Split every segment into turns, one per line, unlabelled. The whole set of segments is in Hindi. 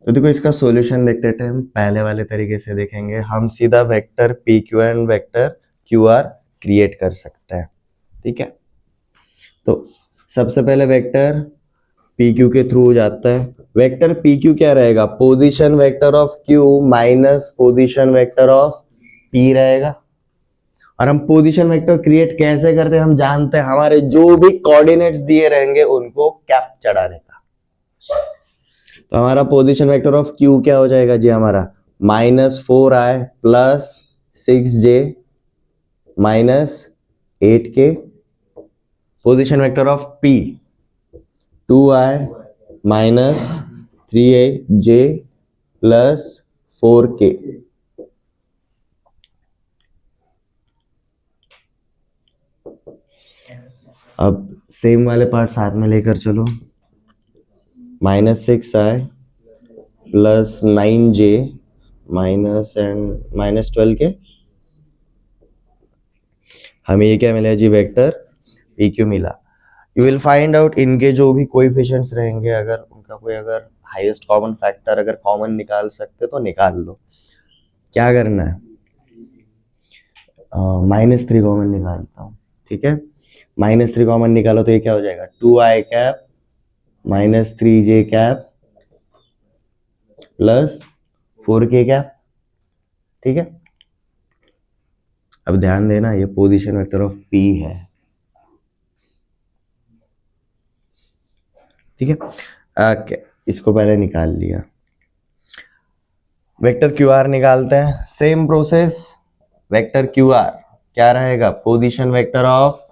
तो देखो इसका सॉल्यूशन देखते टाइम पहले वाले तरीके से देखेंगे, हम सीधा vector P Q and vector Q are create कर सकते हैं। ठीक है, तो सबसे पहले वेक्टर पी क्यू के थ्रू जाता है। वेक्टर पी क्यू क्या रहेगा, position vector of Q minus position vector of P रहेगा। और हम पोजीशन वेक्टर क्रिएट कैसे करते हैं, हम जानते हैं, हमारे जो भी कोऑर्डिनेट्स दिए रहेंगे उनको कैप चढ़ाने का। तो हमारा पोजीशन वेक्टर ऑफ क्यू क्या हो जाएगा जी, हमारा -4i plus 6j minus 8k। Position vector of P 2i minus 3j plus 4k। अब सेम वाले पार्ट साथ में लेकर चलो, -6i plus 9j minus and minus 12k। हमें ये क्या मिला जी, वेक्टर पी क्यू मिला। यू विल फाइंड आउट इनके जो भी कोएफिशिएंट्स रहेंगे, अगर उनका कोई अगर हाईएस्ट कॉमन फैक्टर अगर कॉमन निकाल सकते तो निकाल लो। क्या करना है, -3 कॉमन निकालता हूँ। ठीक है, -3 कॉमन निकालो तो ये क्या हो जाएगा, 2i cap minus 3j cap plus 4k cap. ठीक है, अब ध्यान देना ये पोजीशन वेक्टर ऑफ p है। ठीक है, ओके, इसको पहले निकाल लिया। वेक्टर क्यू आर निकालते हैं, same process. Vector Q R क्या रहेगा, position vector of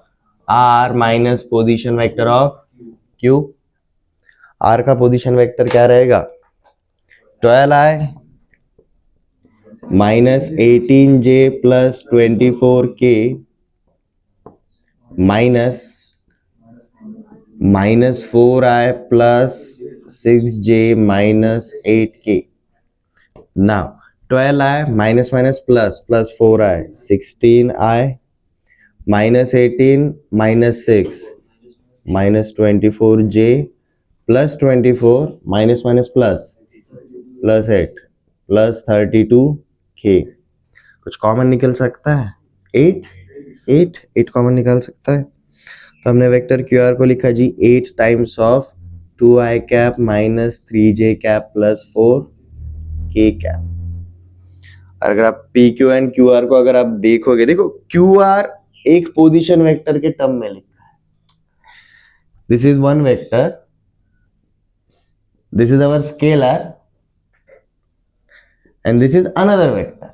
R minus position vector of Q. R का पोजीशन वेक्टर क्या रहेगा, 12i minus 18j plus 24k minus 4i plus 6j minus 8k। Now 12i minus minus plus plus 4i 16i minus 18 minus 6 minus 24j plus 24 minus minus plus plus 8 plus 32k। कुछ कॉमन निकल सकता है, 8 कॉमन निकाल सकता है। तो हमने वेक्टर क्यू आर को लिखा जी 8 times of 2i cap minus 3j cap plus 4k cap. अगर आप P Q and Q R को अगर आप देखोगे, देखो क्यू आर एक पोजीशन वेक्टर के टर्म में लिखा है। This is one vector, this is our scalar and this is another vector.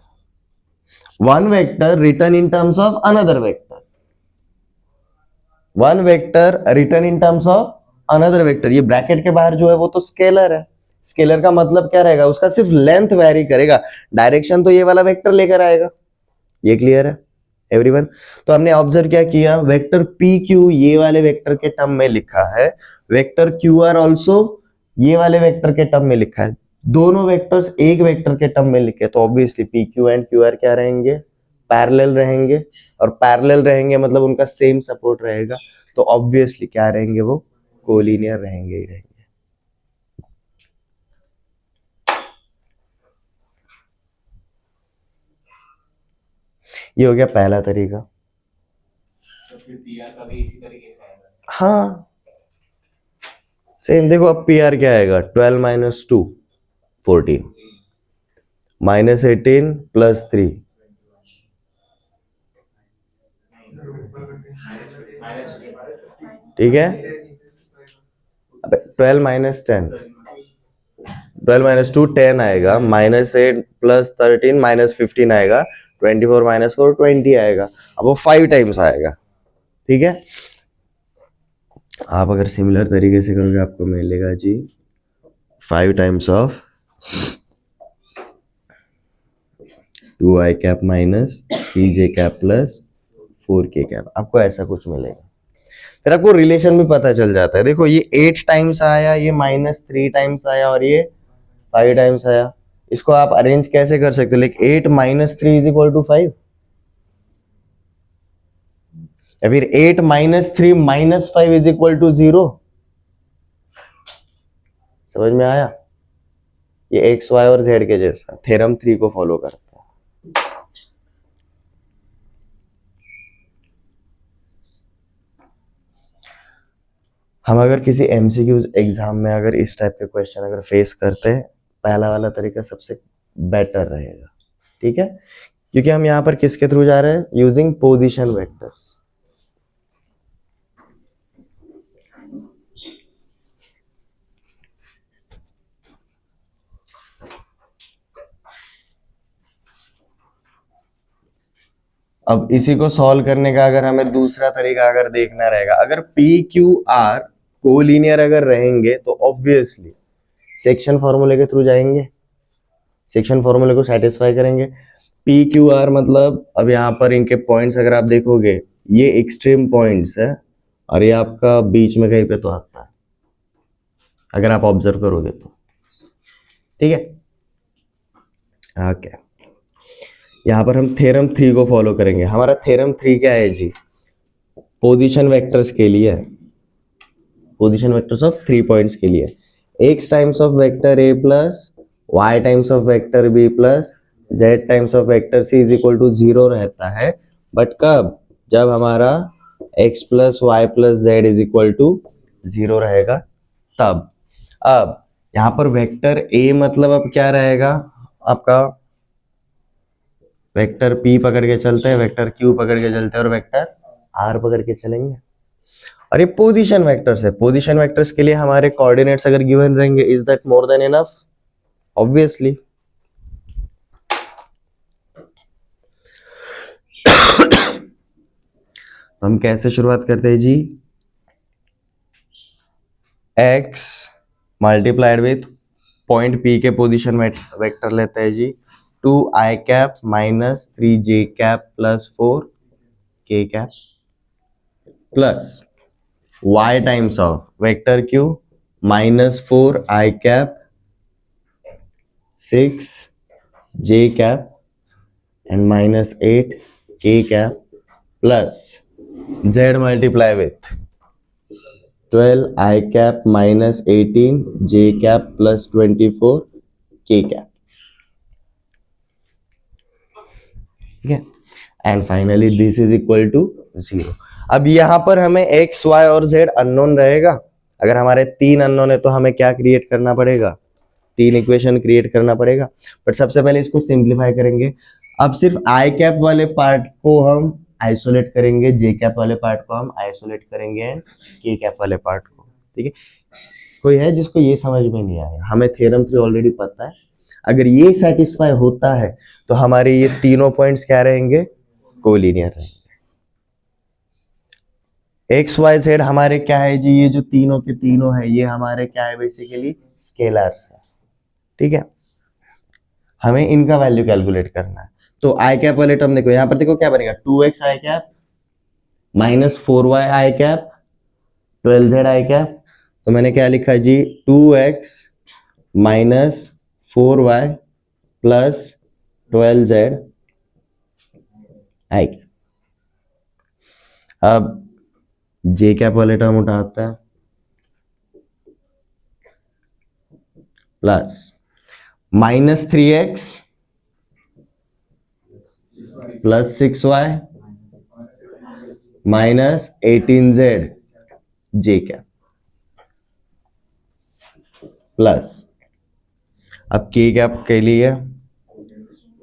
One vector written in terms of another vector. One vector written in terms of another vector. ये ब्रैकेट के बाहर जो है वो तो स्केलर है। स्केलर का मतलब क्या रहेगा, उसका सिर्फ लेंथ वेरी करेगा, डायरेक्शन तो ये वाला वेक्टर लेकर आएगा। ये क्लियर है एवरीवन? तो हमने ऑब्जर्व क्या किया, वेक्टर पी क्यू ये वाले वेक्टर के टर्म में लिखा है, वेक्टर क्यू आर ऑल्सो ये वाले वेक्टर के टर्म में लिखा है। दोनों वेक्टर्स एक वेक्टर के टर्म में लिखे, तो obviously P Q and Q R क्या रहेंगे, पैरेलल रहेंगे। और पैरेलल रहेंगे मतलब उनका सेम सपोर्ट रहेगा, तो ऑब्वियसली क्या रहेंगे, वो कोलिनियर रहेंगे ही रहेंगे। ये हो गया पहला तरीका।
तो फिर पीआर का भी इसी तरीके से आएगा।
हाँ सेम, देखो अब पी आर क्या आएगा, 12 माइनस 2 14 माइनस 18 प्लस 3 ठीक है। अब 12 माइनस 10, 12 माइनस 2 10 आएगा, माइनस 8 प्लस 13 माइनस 15 आएगा, 24 माइनस 4 20 आएगा। अब वो 5 टाइम्स आएगा। ठीक है, आप अगर सिमिलर तरीके से करोगे आपको मिलेगा जी 5 times of 2i cap minus 3j cap plus 4k cap, आपको ऐसा कुछ मिलेगा। फिर आपको रिलेशन भी पता चल जाता है। देखो ये 8 टाइम्स आया, ये -3 टाइम्स आया और ये 5 टाइम्स आया। इसको आप अरेंज कैसे कर सकते हो, like 8 minus 3 is equal to 5, या फिर 8 minus 3 minus 5 is equal to 0। समझ में आया? ये एक्स वाई और जेड के जैसा, थ्योरम 3 को फॉलो करता है। हम अगर किसी एमसीक्यूज एग्जाम में अगर इस टाइप के क्वेश्चन अगर फेस करते हैं, पहला वाला तरीका सबसे बेटर रहेगा, ठीक है, क्योंकि हम यहाँ पर किसके थ्रू जा रहे हैं, यूजिंग पोजीशन वेक्टर्स। अब इसी को सॉल्व करने का अगर हमें दूसरा तरीका अगर देखना रहेगा, अगर पी क्यू आर कोलिनियर अगर रहेंगे तो ऑब्वियसली सेक्शन फॉर्मूले के थ्रू जाएंगे, सेक्शन फॉर्मूले को सेटिस्फाई करेंगे। पी क्यू आर मतलब अब यहाँ पर इनके पॉइंट्स अगर आप देखोगे, ये एक्सट्रीम पॉइंट्स है और ये आपका बीच में कहीं पे तो आता है, अगर आप ऑब्जर्व करोगे तो, ठीक है। ओके, यहाँ पर हम थ्योरम 3 को फॉलो करेंगे। हमारा थ्योरम 3 क्या है जी, पोजीशन वेक्टर्स के लिए, पोजीशन वेक्टर्स ऑफ 3 पॉइंट्स के लिए, x times of vector a plus y times of vector b plus z times of vector c is equal to 0 रहता है, बट कब, जब हमारा x plus Y plus z is equal to 0 रहेगा तब। अब यहाँ पर वेक्टर a मतलब अब क्या रहेगा आपका, वेक्टर p पकड़ के चलते हैं, वेक्टर q पकड़ के चलते हैं और वेक्टर r पकड़ के चलेंगे। और ये पोजीशन वेक्टर्स है, पोजीशन वेक्टर्स के लिए हमारे कोऑर्डिनेट्स अगर गिवन रहेंगे, is that more than enough, obviously. हम कैसे शुरुआत करते हैं जी, x multiplied with point p के पोजीशन वेक्टर लेते हैं जी, 2i cap minus 3j cap plus 4k cap plus y times of vector q minus 4i cap 6j cap and minus 8k cap plus z multiply with 12i cap minus 18j cap plus 24k cap, ठीक है, and finally this is equal to 0। अब यहां पर हमें x y और z अननोन रहेगा। अगर हमारे 3 अननोन है तो हमें क्या क्रिएट करना पड़ेगा, 3 इक्वेशन क्रिएट करना पड़ेगा। बट सबसे पहले इसको सिंप्लीफाई करेंगे। अब सिर्फ आई कैप वाले पार्ट को हम आइसोलेट करेंगे, जे कैप वाले पार्ट को हम आइसोलेट करेंगे एंड के कैप वाले पार्ट को, ठीक है। कोई है जिसको ये समझ में नहीं आया, हमें थ्योरम 3 ऑलरेडी पता है। अगर ये सेटिस्फाई होता है तो हमारे ये तीनों पॉइंट्स क्या रहेंगे, कोलिनियर रहेंगे। एक्स वाई जेड हमारे क्या है जी, ये जो तीनों के तीनों है ये हमारे क्या है, बेसिकली स्केलर्स है, ठीक है। हमें इनका वैल्यू कैलकुलेट करना है। तो आई कैप वाले टर्म देखो, यहां पर देखो क्या बनेगा, 2x आई कैप माइनस 4y आई कैप 12z आई कैप। तो मैंने क्या लिखा जी, 2x minus 4y plus 12z आई कैप। अब जे कैप वाले टर्म उठाता है, plus minus 3x plus 6y minus 18z जे कैप प्लस, अब के कैप के लिए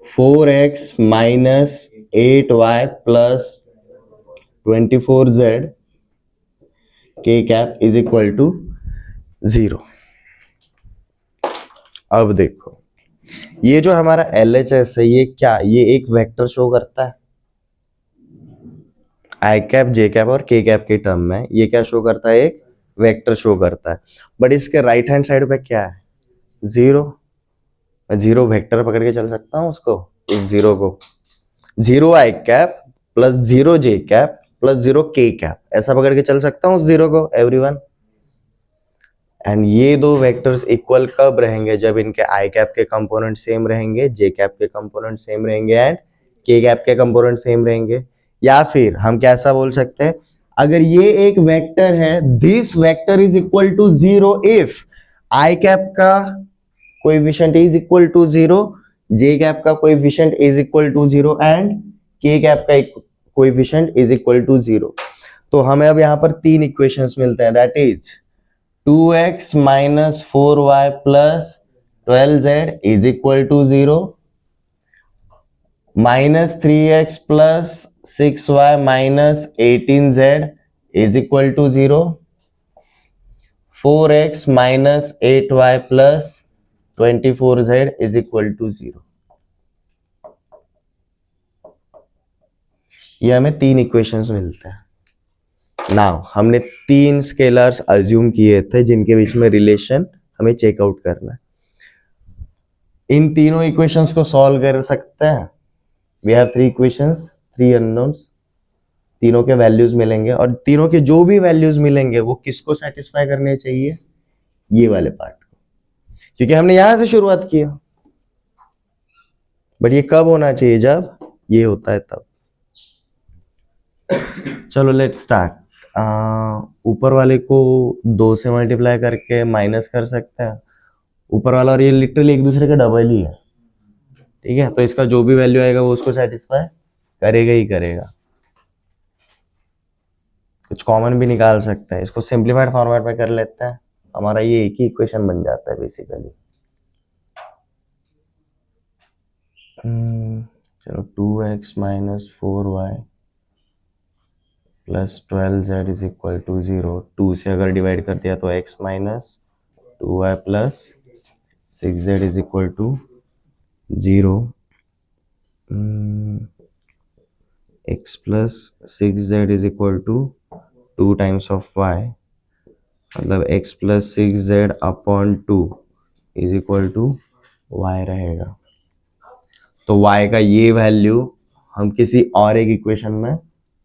4x minus 8y plus 24z के कैप इज इक्वल टू 0। अब देखो ये जो हमारा LHS है ये क्या, ये एक वेक्टर शो करता है, आई कैप जे कैप और के कैप के टर्म में ये क्या शो करता है, एक वेक्टर शो करता है। बट इसके राइट हैंड साइड पे क्या है, 0। मैं 0 वेक्टर पकड़ के चल सकता हूं उसको, इस 0 को 0 आई cap plus 0 J cap plus 0 के कैप, ऐसा पकड़ के चल सकता हूं उस 0 को एवरीवन। एंड ये दो वेक्टर्स इक्वल कब रहेंगे, जब इनके आई कैप के कंपोनेंट सेम रहेंगे, जे कैप के कंपोनेंट सेम रहेंगे एंड के कैप के कंपोनेंट सेम रहेंगे। या फिर हम कैसा बोल सकते हैं, अगर ये एक वेक्टर है, this vector is equal to 0 if I cap का coefficient is equal to 0, J cap का coefficient is equal to 0 and K cap का कोएफिशिएंट इज इक्वल टू 0। तो हमें अब यहाँ पर तीन इक्वेशंस मिलते हैं, that is 2x minus 4y plus 12z is equal to 0, minus 3x plus 6y minus 18z is equal to 0, 4x minus 8y plus 24z is equal to 0। ये हमें तीन इक्वेशंस मिलते हैं। नाउ हमने तीन स्केलर्स अज्यूम किए थे जिनके बीच में रिलेशन हमें चेकआउट करना है। इन तीनों इक्वेशंस को सॉल्व कर सकते हैं। We have three equations, three unknowns, तीनों के वैल्यूज मिलेंगे और तीनों के जो भी वैल्यूज मिलेंगे वो किसको सेटिस्फाई करने चाहिए, ये वाले पार्ट को, क्योंकि हमने यहां से शुरुआत किया। बट ये कब होना चाहिए, जब ये होता है तब। चलो लेट्स स्टार्ट। ऊपर वाले को 2 से मल्टीप्लाई करके माइनस कर सकते हैं, ऊपर वाला और ये लिटरली एक दूसरे का डबल ही है, ठीक है। तो इसका जो भी वैल्यू आएगा वो उसको सेटिस्फाई करेगा ही करेगा। कुछ कॉमन भी निकाल सकते हैं, इसको सिंप्लीफाइड फॉर्मेट में कर लेते हैं, हमारा ये एक ही इक्वेशन बन जाता है बेसिकली। चलो 2x minus 4y plus 12z is equal to 0, 2 से अगर डिवाइड कर दिया तो x minus 2y plus 6z is equal to 0, x plus 6z is equal to 2 times of y, मतलब x plus 6z upon 2 is equal to y रहेगा। तो y का ये वैल्यू हम किसी और एक इक्वेशन में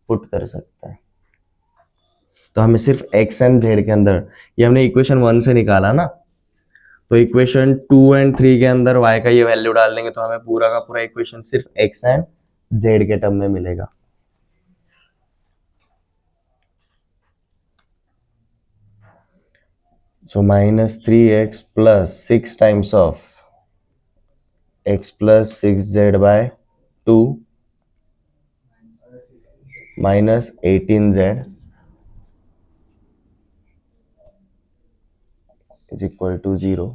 पुट कर सकते हैं। तो हमें सिर्फ x एंड z के अंदर, ये हमने इक्वेशन 1 से निकाला ना, तो इक्वेशन 2 एंड 3 के अंदर y का ये वैल्यू डाल देंगे तो हमें पूरा का पूरा इक्वेशन सिर्फ x एंड z के टर्म में मिलेगा। So minus 3x plus 6 times of x plus 6z by 2 minus 18z is equal to 0।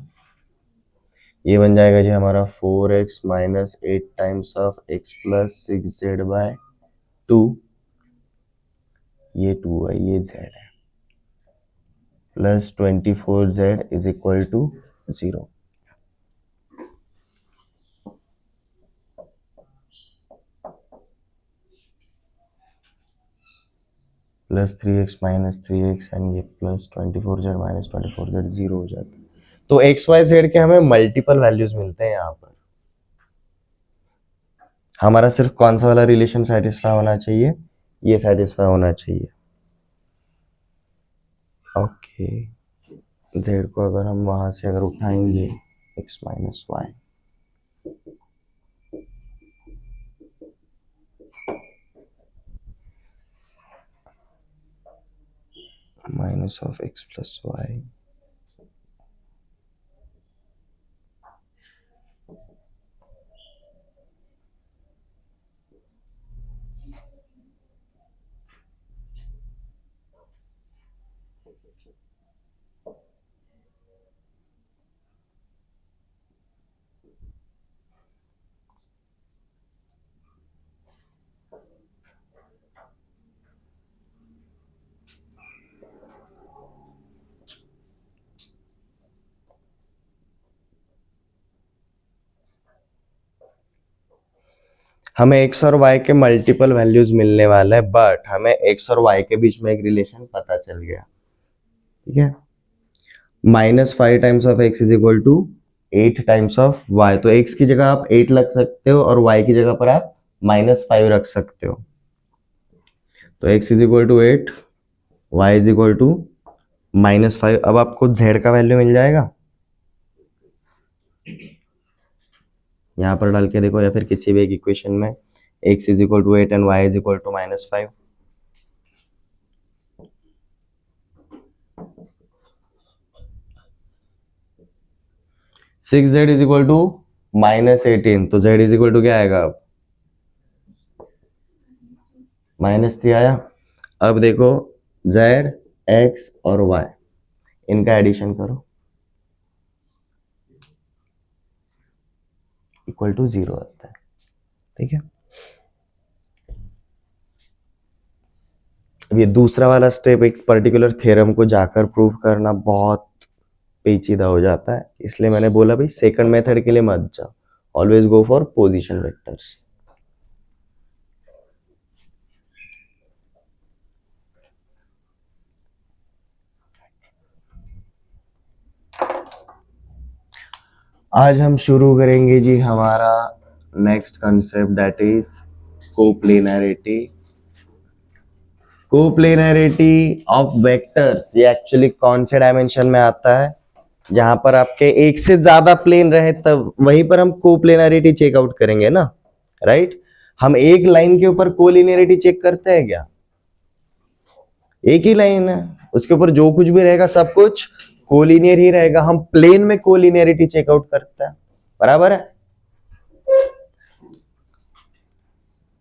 ये बन जाएगा जी हमारा 4x minus 8 times of x plus 6z by 2, ये 2 है, ये z है, plus 24z is equal to 0। Plus 3x minus 3x and ये प्लस 24z माइनस 24z 0 हो जाता है। तो एक्स वाई जेड के हमें मल्टीपल वैल्यूज मिलते हैं यहाँ पर। हमारा सिर्फ कौन सा वाला रिलेशन सेटिस्फाई होना चाहिए, ये सेटिस्फाई होना चाहिए। ओके, जेड को अगर हम वहां से अगर उठाएंगे X minus Y, minus of X plus Y, हमें x और y के मल्टीपल वैल्यूज मिलने वाले हैं, बट हमें x और y के बीच में एक रिलेशन पता चल गया, ठीक है। Minus 5 times of x is equal to 8 times of y, तो x की जगह आप 8 रख सकते हो और y की जगह पर आप माइनस 5 रख सकते हो। तो x is equal to 8, y is equal to minus 5। अब आपको z का वैल्यू मिल जाएगा, यहाँ पर डाल के देखो या फिर किसी भी एक इक्वेशन में x is equal to 8 and y is equal to minus 5। 6z is equal to -18, तो z इज इक्वल टू क्या आएगा अब? -3 आया। अब देखो z, x और y, इनका एडिशन करो, इक्वल टू 0 आता है। ठीक है, अब ये दूसरा वाला स्टेप एक पर्टिकुलर थ्योरम को जाकर प्रूव करना बहुत पेचीदा हो जाता है, इसलिए मैंने बोला भाई सेकंड मेथड के लिए मत जाओ, always go for position vectors. आज हम शुरू करेंगे जी हमारा next concept, that is coplanarity. Coplanarity of vectors, ये एक्चुअली कौन से डायमेंशन में आता है? जहां पर आपके एक से ज्यादा प्लेन रहे तब वहीं पर हम कोप्लेनैरिटी चेकआउट करेंगे ना, राइट? हम एक लाइन के ऊपर कोलिनियरिटी चेक करते हैं क्या? एक ही लाइन है, उसके ऊपर जो कुछ भी रहेगा सब कुछ कोलिनियर ही रहेगा। हम प्लेन में कोलिनियरिटी चेकआउट करते हैं, बराबर है?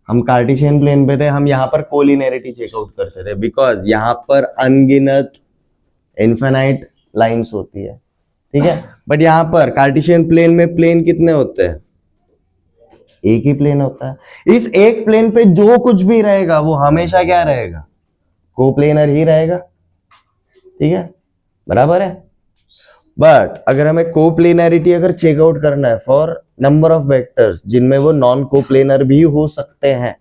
हम कार्टेशियन प्लेन पे थे, हम यहां पर कोलिनियरिटी चेकआउट करते थे, बिकॉज यहां पर अनगिनत इनफिनाइट लाइंस होती है, ठीक है? बट यहां पर कार्टेशियन प्लेन में प्लेन कितने होते हैं? एक ही प्लेन होता है। इस एक प्लेन पे जो कुछ भी रहेगा वो हमेशा क्या रहेगा? कोप्लेनर ही रहेगा, ठीक है, बराबर है? बट अगर हमें कोप्लेनरिटी अगर चेकआउट करना है फॉर नंबर ऑफ वेक्टर्स जिनमें वो नॉन कोप्लेनर भी हो सकते हैं,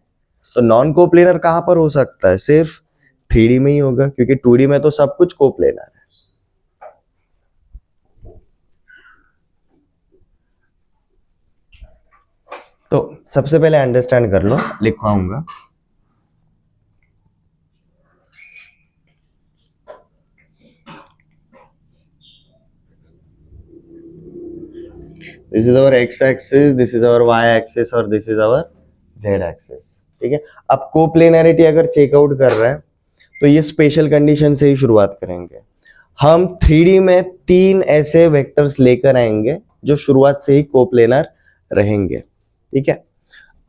तो नॉन कोप्लेनर कहां पर हो सकता है? सिर्फ 3D में ही होगा, क्योंकि 2D में तो सब कुछ कोप्लेनर है। तो सबसे पहले अंडरस्टैंड कर लो, लिखवाऊंगा। This is our x axis, this is our y axis और this is our z axis, ठीक है? अब कोप्लेनरिटी अगर चेकआउट कर रहे हैं तो ये स्पेशल कंडीशन से ही शुरुआत करेंगे। हम 3D में 3 ऐसे वेक्टर्स लेकर आएंगे जो शुरुआत से ही कोप्लेनर रहेंगे, ठीक है?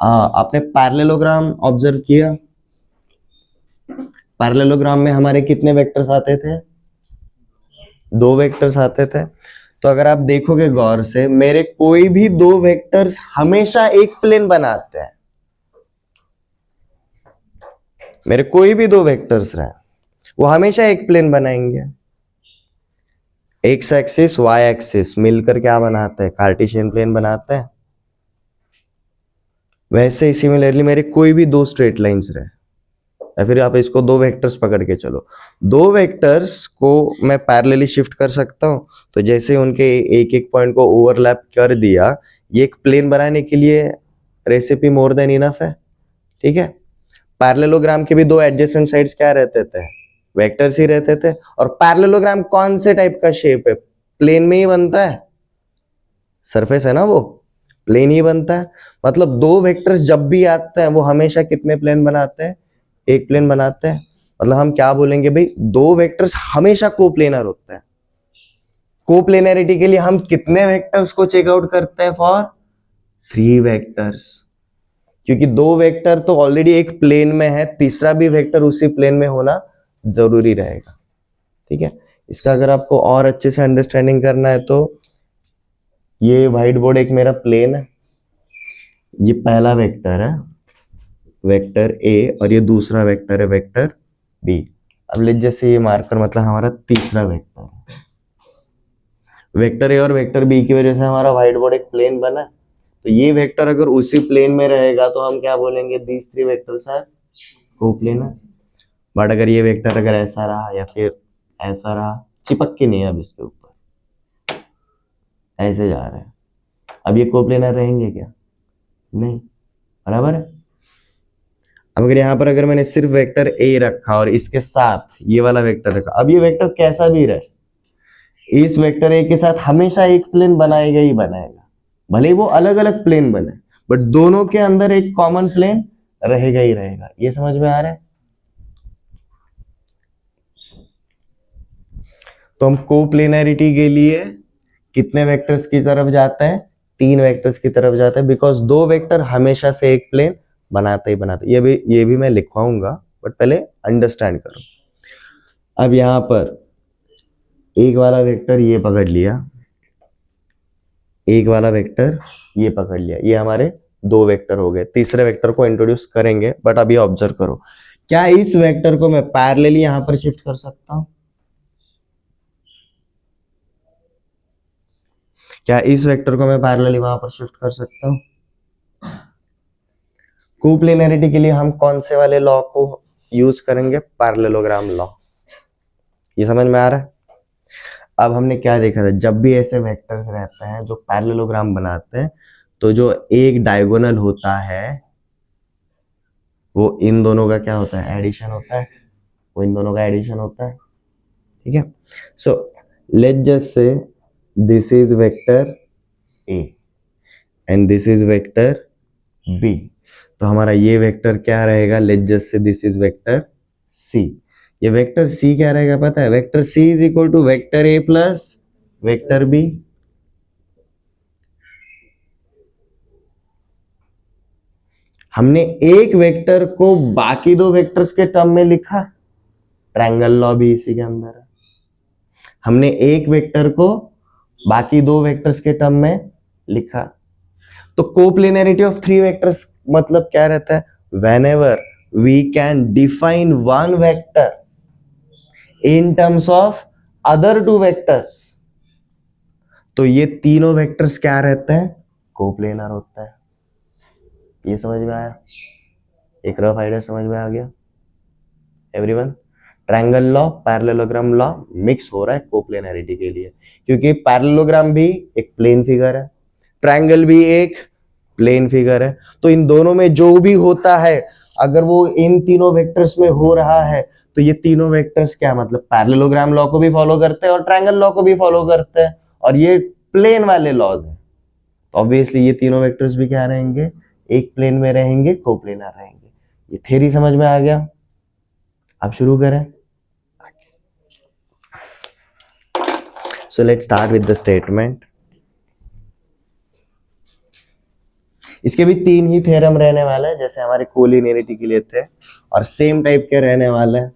आपने पैरेललोग्राम ऑब्जर्व किया? पैरेललोग्राम में हमारे कितने वेक्टर्स आते थे? 2 वेक्टर्स आते थे। तो अगर आप देखोगे गौर से, मेरे कोई भी 2 वेक्टर्स हमेशा एक प्लेन बनाते हैं। मेरे कोई भी 2 वेक्टर्स रहे वो हमेशा एक प्लेन बनाएंगे। एक्स एक्सिस वाई एक्सिस मिलकर क्या बनाते हैं? कार्टेशियन प्लेन बनाते हैं। वैसे ही सिमिलरली मेरे कोई भी 2 स्ट्रेट लाइंस रहे, या फिर आप इसको 2 वेक्टर्स पकड़ के चलो, 2 वेक्टर्स को मैं पैरेलली शिफ्ट कर सकता हूं। तो जैसे उनके एक एक पॉइंट को ओवरलैप कर दिया, ये एक प्लेन बनाने के लिए रेसिपी मोर देन इनफ है, ठीक है? पैरेललोग्राम के भी 2 एडजेसेंट साइड्स क्या रहते थे? वेक्टर्स ही रहते थे। और पैरेललोग्राम कौन से टाइप का शेप है? प्लेन में ही बनता है, सरफेस है ना वो, प्लेन ही बनता है। मतलब 2 वेक्टर्स जब भी आते हैं वो हमेशा कितने प्लेन बनाते हैं? एक प्लेन बनाते हैं। मतलब हम क्या बोलेंगे भाई, 2 वेक्टर्स हमेशा कोप्लेनर होते हैं। कोप्लेनरिटी के लिए हम कितने वेक्टर्स को चेकआउट करते हैं? फॉर 3 वेक्टर्स, क्योंकि 2 वेक्टर तो ऑलरेडी एक प्लेन में है, तीसरा भी वेक्टर उसी प्लेन में होना जरूरी रहेगा, ठीक है? इसका अगर आपको और अच्छे से अंडरस्टैंडिंग करना है तो ये व्हाइट बोर्ड एक मेरा प्लेन है, ये पहला वेक्टर है वेक्टर ए, और ये दूसरा वेक्टर है वेक्टर बी। अब लेट जैसे ये मार्कर मतलब हमारा तीसरा वेक्टर है। वेक्टर ए और वेक्टर बी की वजह से हमारा व्हाइट बोर्ड एक प्लेन बना है। तो ये वेक्टर अगर उसी प्लेन में रहेगा तो हम क्या बोलेंगे? These 3 vectors are coplanar. But अगर ये वेक्टर अगर ऐसा रहा या फिर ऐसा रहा, चिपक के नहीं, अब इसके ऊपर ऐसे जा रहे हैं, अब ये कोप्लेनर रहेंगे क्या? नहीं, बराबर है? अब अगर यहां पर अगर मैंने सिर्फ वेक्टर ए रखा और इसके साथ ये वाला वेक्टर रखा, अब ये वेक्टर कैसा भी रहे, इस वेक्टर ए के साथ हमेशा एक प्लेन बनाएगा ही बनाएगा, भले ही वो अलग अलग प्लेन बने, बट दोनों के अंदर एक कॉमन प्लेन रहेगा ही रहेगा। ये समझ में आ रहा है? तो हम कोप्लेनरिटी के लिए कितने वेक्टर्स की तरफ जाता है, 3 वेक्टर्स की तरफ जाता है, बिकॉज 2 वेक्टर हमेशा से एक प्लेन बनाते ही बनाते। ये भी मैं लिखवाऊंगा, बट पहले अंडरस्टैंड करो। अब यहां पर एक वाला वेक्टर ये पकड़ लिया, एक वाला वेक्टर ये पकड़ लिया, ये हमारे 2 वेक्टर हो गए। तीसरे वेक्टर को इंट्रोड्यूस करेंगे, बट अभी ऑब्जर्व करो, क्या इस वेक्टर को मैं पैरेलली यहां पर शिफ्ट कर सकता हूं? क्या इस वेक्टर को मैं पैरेलली वहां पर शिफ्ट कर सकता हूं? कोप्लेनरिटी के लिए हम कौन से वाले लॉ को यूज करेंगे? Parallelogram law. ये समझ में आ रहा है? अब हमने क्या देखा था, जब भी ऐसे वेक्टर्स रहते हैं जो पैरेललोग्राम बनाते हैं, तो जो एक डायगोनल होता है वो इन दोनों का क्या होता है? एडिशन होता है। वो इन दोनों का एडिशन होता है, ठीक है। So let's just say this is vector A and this is vector B. तो हमारा ये वेक्टर क्या रहेगा? Let's just say this is vector सी। ये वेक्टर सी क्या रहेगा पता है? Vector C is equal to vector A plus vector B. हमने एक वेक्टर को बाकी 2 वेक्टर्स के टर्म में लिखा, ट्रायंगल लॉ भी इसी के अंदर है। हमने एक वेक्टर को बाकी 2 वेक्टर्स के टर्म में लिखा। तो कोप्लेनरिटी ऑफ 3 वेक्टर्स मतलब क्या रहता है? Whenever we can define one vector in terms of other 2 vectors, तो ये तीनों वेक्टर्स क्या रहते हैं? कोप्लेनर होता है। ये समझ में आया? एक रफ आइडिया समझ में आ गया everyone? Triangle law, parallelogram law mix हो रहा है कोप्लेनरिटी के लिए, क्योंकि पैरेललोग्राम भी एक प्लेन फिगर है, ट्रायंगल भी एक प्लेन फिगर है। तो इन दोनों में जो भी होता है, अगर वो इन तीनों वेक्टर्स में हो रहा है, तो ये तीनों वेक्टर्स क्या मतलब पैरेललोग्राम लॉ को भी फॉलो करते हैं और ट्रायंगल लॉ को भी फॉलो करते हैं, और ये प्लेन वाले लॉज हैं। तो ऑब्वियसली ये तीनों वेक्टर्स भी क्या रहेंगे? एक प्लेन में रहेंगे, कोप्लेनर रहेंगे। ये थ्योरी समझ में आ गया? अब शुरू करें। So let's start with the statement. इसके भी 3 ही थ्योरम रहने वाले हैं, जैसे हमारे कोलिनियरिटी के लिए थे, और सेम टाइप के रहने वाले हैं।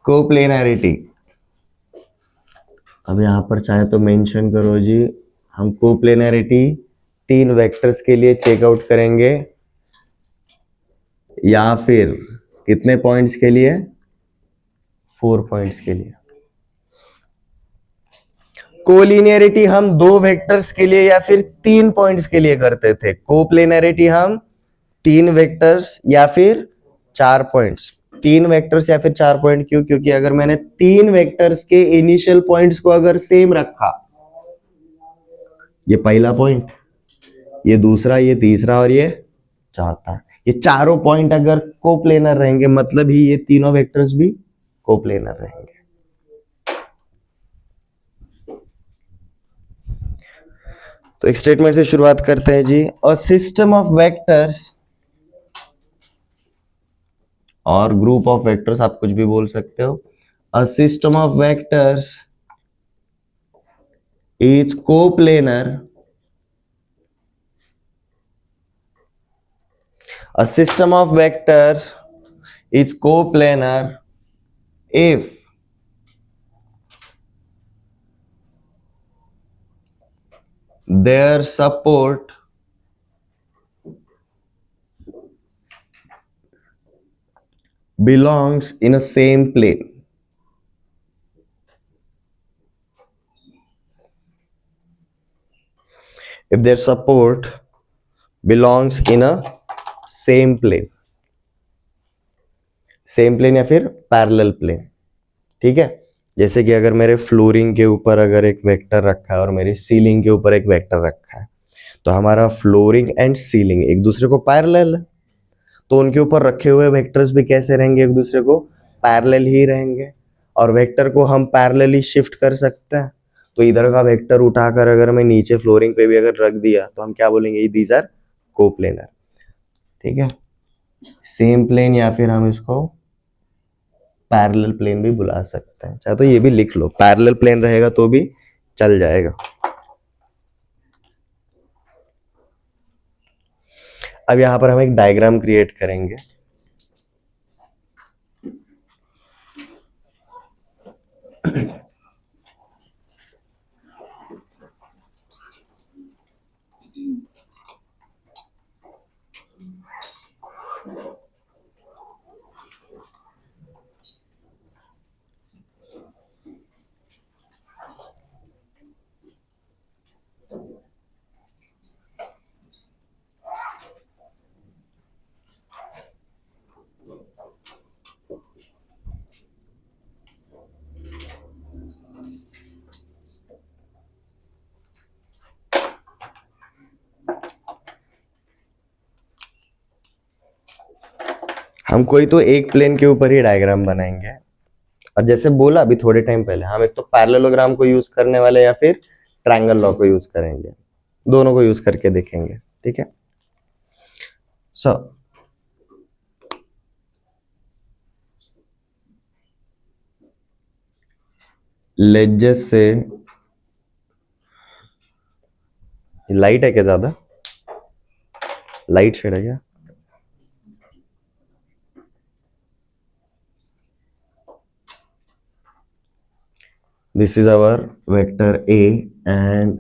कोप्लेनरिटी, अब यहां पर चाहे तो मेंशन करो जी, हम कोप्लेनरिटी 3 वेक्टर्स के लिए चेकआउट करेंगे, या फिर कितने पॉइंट्स के लिए? 4 पॉइंट्स के लिए। कोलिनियरिटी हम 2 वेक्टर्स के लिए या फिर 3 पॉइंट्स के लिए करते थे। कोप्लेनरिटी हम 3 वेक्टर्स या फिर 4 पॉइंट्स। 3 वेक्टर्स या फिर 4 पॉइंट क्यों? क्योंकि अगर मैंने 3 वेक्टर्स के इनिशियल पॉइंट्स को अगर सेम रखा, ये पहला पॉइंट, ये दूसरा, ये तीसरा और ये चौथा, ये चारों पॉइंट अगर कोप्लेनर रहेंगे, मतलब ही ये तीनों वेक्टर्स भी कोप्लेनर रहेंगे। तो एक स्टेटमेंट से शुरुआत करते हैं जी। अ सिस्टम ऑफ वेक्टर्स और ग्रुप ऑफ वेक्टर्स, आप कुछ भी बोल सकते हो। A system of vectors is coplanar, a system of vectors is coplanar if their support belongs in a same plane. If their support belongs in a same plane, same plane या फिर पैरेलल प्लेन, ठीक है। जैसे कि अगर मेरे फ्लोरिंग के ऊपर अगर एक वेक्टर रखा है और मेरी सीलिंग के ऊपर एक वेक्टर रखा है, तो हमारा फ्लोरिंग एंड सीलिंग एक दूसरे को पैरेलल है, तो उनके ऊपर रखे हुए वेक्टर्स भी कैसे रहेंगे? एक दूसरे को पैरेलल ही रहेंगे, और वेक्टर को हम पैरेलली शिफ्ट कर सकते हैं। तो इधर का वेक्टर उठाकर अगर मैं नीचे फ्लोरिंग पे भी अगर रख दिया तो हम क्या बोलेंगे, दीज आर कोप्लेनर। ठीक है, सेम प्लेन या फिर हम इसको पैरेलल प्लेन भी बुला सकते हैं, चाहे तो ये भी लिख लो, पैरेलल प्लेन रहेगा तो भी चल जाएगा। अब यहां पर हम एक डायग्राम क्रिएट करेंगे। हम कोई तो एक प्लेन के ऊपर ही डायग्राम बनाएंगे, और जैसे बोला अभी थोड़े टाइम पहले, हम एक तो पैरेललोग्राम को यूज करने वाले या फिर ट्रायंगल लॉ को यूज करेंगे, दोनों को यूज करके देखेंगे। ठीक है, सो लेट्स जस्ट से, लाइट है क्या, ज्यादा लाइट शेड है क्या? This is our vector A and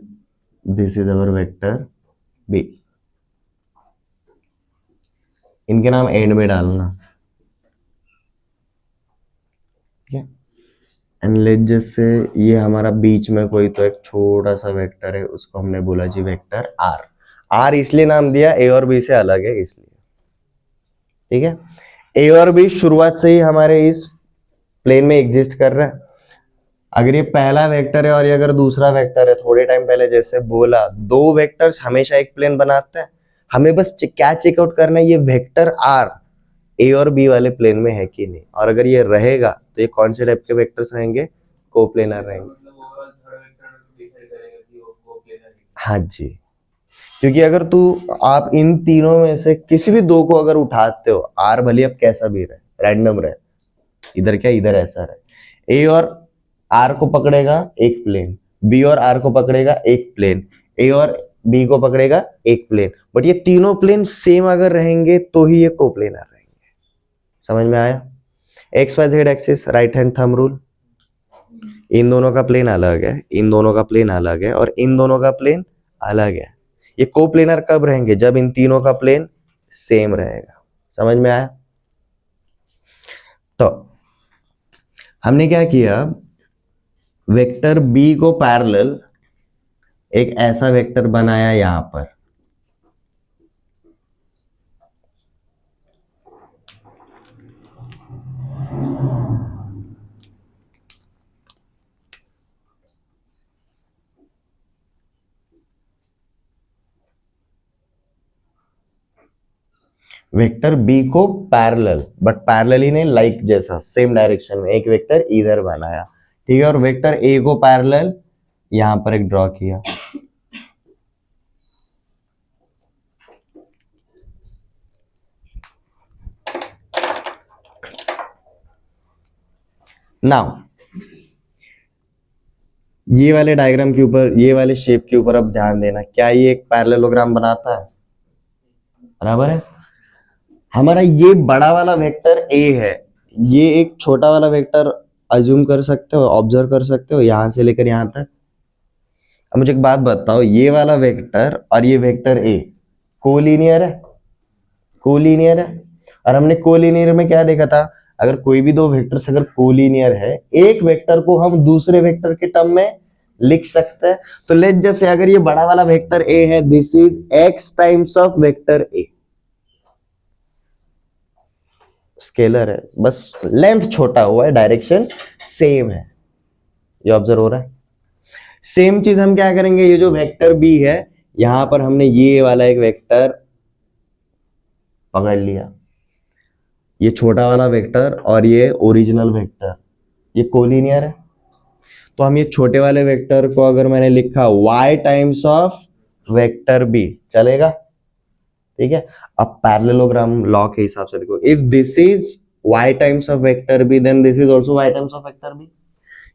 this is our vector B. इनके नाम एंड में डालना। ठीक है, एंड लेट जस्ट से ये हमारा बीच में कोई तो एक छोटा सा वेक्टर है, उसको हमने बोला जी वेक्टर R। R इसलिए नाम दिया A और B से अलग है इसलिए। ठीक है, A और B शुरुआत से ही हमारे इस प्लेन में एग्जिस्ट कर रहा है। अगर ये पहला वेक्टर है और ये अगर दूसरा वेक्टर है, थोड़े टाइम पहले जैसे बोला, दो वेक्टर्स हमेशा एक प्लेन बनाते हैं। हमें बस क्या चेकआउट करना है, ये वेक्टर आर ए और बी वाले प्लेन में है कि नहीं, और अगर ये रहेगा तो ये कौन से टाइप के वेक्टर्स रहेंगे, कोप्लेनर रहेंगे।
मतलब ओवरऑल थर्ड वेक्टर डिसाइड करेगा कि वो कोप्लेनर है।
हाँ जी, क्योंकि अगर तू आप इन तीनों में से किसी भी दो को अगर उठाते हो, आर भले अब कैसा भी रहे, रैंडम रहे, इधर क्या इधर ऐसा रहे, ए और आर को पकड़ेगा एक प्लेन, बी और आर को पकड़ेगा एक प्लेन, ए और बी को पकड़ेगा एक प्लेन, बट ये तीनों प्लेन सेम अगर रहेंगे तो ही ये कोप्लेनर रहेंगे। समझ में आया? X Y Z axis, right hand thumb rule, इन दोनों का प्लेन अलग है, इन दोनों का प्लेन अलग है, और इन दोनों का प्लेन अलग है। ये कोप्लेनर कब रहेंगे, जब इन तीनों का प्लेन सेम रहेगा। समझ में आया? तो हमने क्या किया, वेक्टर बी को पैरेलल एक ऐसा वेक्टर बनाया यहां पर, वेक्टर बी को पैरेलल, बट पैरेलल ही नहीं, लाइक जैसा सेम डायरेक्शन में एक वेक्टर इधर बनाया। ठीक है, और वेक्टर ए को पैरेलल यहां पर एक ड्रॉ किया। नाउ ये वाले डायग्राम के ऊपर, ये वाले शेप के ऊपर अब ध्यान देना, क्या ये एक पैरेललोग्राम बनाता है? बराबर है। हमारा ये बड़ा वाला वेक्टर ए है, ये एक छोटा वाला वेक्टर अज्यूम कर सकते हो, ऑब्जर्व कर सकते हो, यहां से लेकर यहां तक। अब मुझे एक बात बताओ, ये वाला वेक्टर और ये वेक्टर ए कोलिनियर है? कोलिनियर है। और हमने कोलिनियर में क्या देखा था, अगर कोई भी दो वेक्टर्स अगर कोलिनियर है, एक वेक्टर को हम दूसरे वेक्टर के टर्म में लिख सकते हैं। तो लेट जैसे अगर ये बड़ा वाला वेक्टर ए है, this is x times of vector A, scalar है, बस लेंथ छोटा हुआ है, डायरेक्शन सेम है। ये ऑब्जर्व हो रहा है? सेम चीज हम क्या करेंगे, ये जो वेक्टर बी है, यहां पर हमने ये वाला एक वेक्टर पकड़ लिया, ये छोटा वाला वेक्टर और ये ओरिजिनल वेक्टर, ये कोलिनियर है। तो हम ये छोटे वाले वेक्टर को अगर मैंने लिखा y times of vector b, चलेगा? ठीक है। अब पैरेललोग्राम लॉ के हिसाब से देखो, if this is y times of vector b then this is also y times of vector b,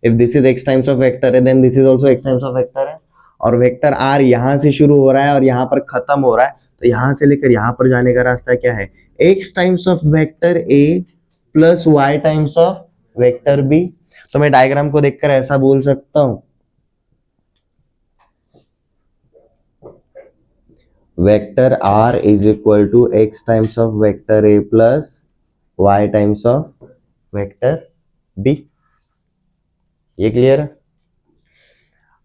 if this is x times of vector है then this is also x times of vector है। और वेक्टर r यहां से शुरू हो रहा है और यहां पर खत्म हो रहा है, तो यहां से लेकर यहां पर जाने का रास्ता क्या है? x times of vector a plus y times of vector b। तो मैं डायग्राम को देखकर ऐसा बोल सकता हूं, vector r is equal to x times of vector a plus y times of vector b। ये क्लियर है?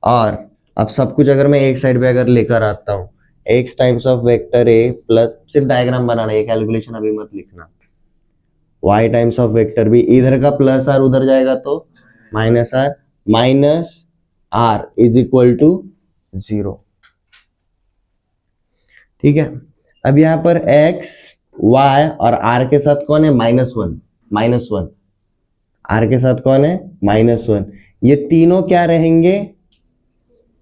और अब सब कुछ अगर मैं एक साइड पे अगर लेकर आता हूं, x times of vector a plus, सिर्फ डायग्राम बनाना, ये कैलकुलेशन अभी मत लिखना, y times of vector b, इधर का प्लस r उधर जाएगा तो minus r is equal to 0। ठीक है। अब यहां पर x y और r के साथ कौन है? -1 r के साथ कौन है? -1। ये तीनों क्या रहेंगे?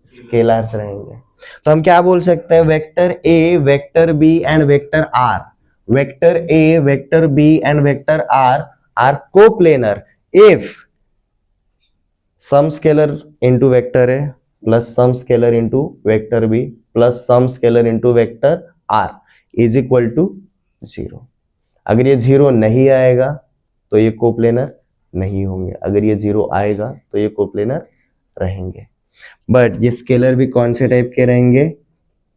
स्केलर्स रहेंगे। तो हम क्या बोल सकते हैं? Vector a, vector b and vector r, vector a, vector b and vector r are coplanar if some scalar into vector a plus some scalar into vector b plus some scalar into vector r is equal to 0। अगर ये 0 नहीं आएगा तो ये कोप्लेनर नहीं होंगे, अगर ये 0 आएगा तो ये कोप्लेनर रहेंगे। बट ये स्केलर भी कौन से टाइप के रहेंगे?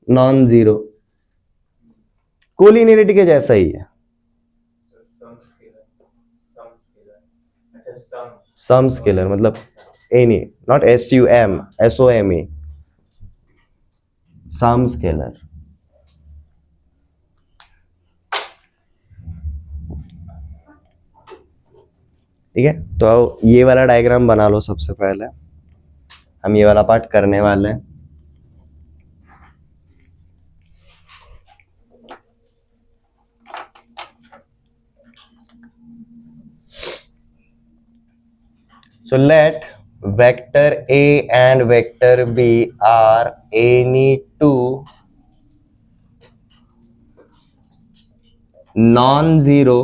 नॉन जीरो, कोलिनियरिटी के जैसा ही है। सम स्केलर मतलब any, not SUM, SOME, some scalar. ठीक है, तो ये वाला डायग्राम बना लो। सबसे पहले हम ये वाला पार्ट करने वाले हैं। So let vector A and vector B are any two non-zero,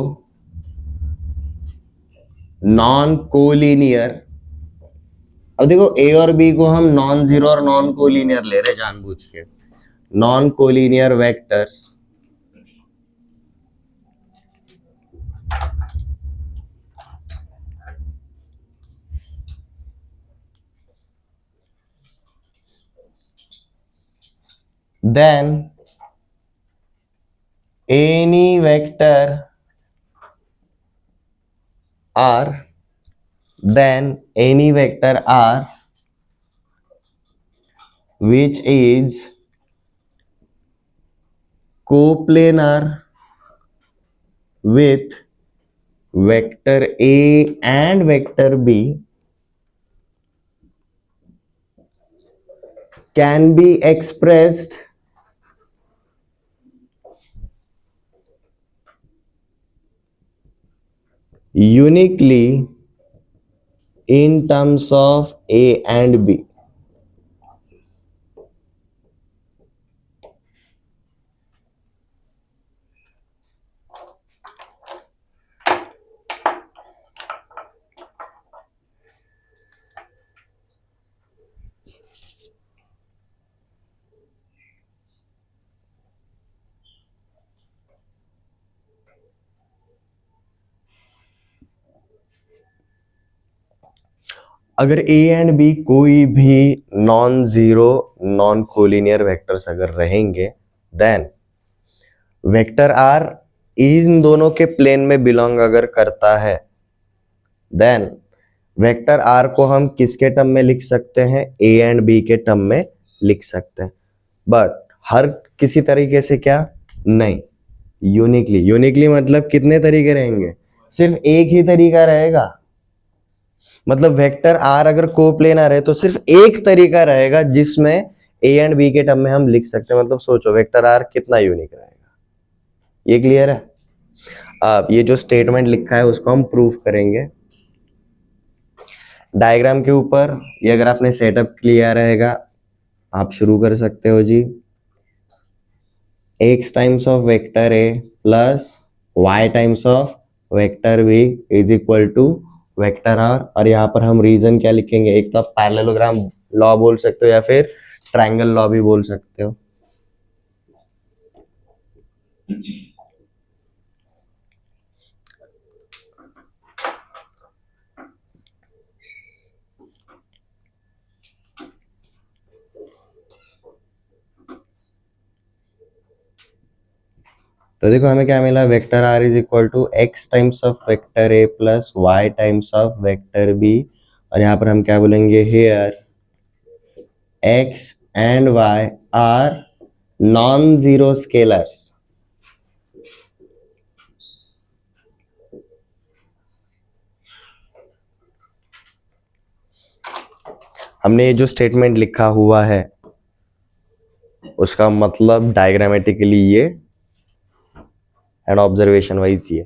non-collinear। अब देखो A और B को हम नॉन जीरो और नॉन कोलिनियर ले रहे जानबूझ के, non collinear vectors then any vector r, then any vector r which is coplanar with vector A and vector B can be expressed uniquely in terms of A and B। अगर A एंड B कोई भी non zero non collinear vectors अगर रहेंगे, देन वेक्टर R इन दोनों के प्लेन में बिलोंग अगर करता है, देन वेक्टर R को हम किसके टर्म में लिख सकते हैं? A एंड B के टर्म में लिख सकते हैं। बट हर किसी तरीके से क्या? नहीं, यूनिकली। यूनिकली मतलब कितने तरीके रहेंगे? सिर्फ एक ही तरीका रहेगा। मतलब वेक्टर R अगर कोप्लेनर है तो सिर्फ एक तरीका रहेगा जिसमें A एंड B के टर्म में हम लिख सकते हैं। मतलब सोचो वेक्टर R कितना यूनिक रहेगा। ये क्लियर है? अब ये जो स्टेटमेंट लिखा है उसको हम प्रूफ करेंगे। डायग्राम के ऊपर ये अगर आपने सेटअप किया रहेगा आप शुरू कर सकते हो जी। x times of vector a plus y times of vector b is equal to vector r। और यहाँ पर हम रीजन क्या लिखेंगे, एक तो आप पैरेललोग्राम लॉ बोल सकते हो या फिर ट्रायंगल लॉ भी बोल सकते हो। तो देखो हमें क्या मिला, vector r is equal to X times of vector a plus Y times of vector b। और यहाँ पर हम क्या बोलेंगे, here x and y are non zero scalars. हमने ये जो स्टेटमेंट लिखा हुआ है उसका मतलब डायग्रामेटिकली ये एंड ऑब्जर्वेशन वाइज ये।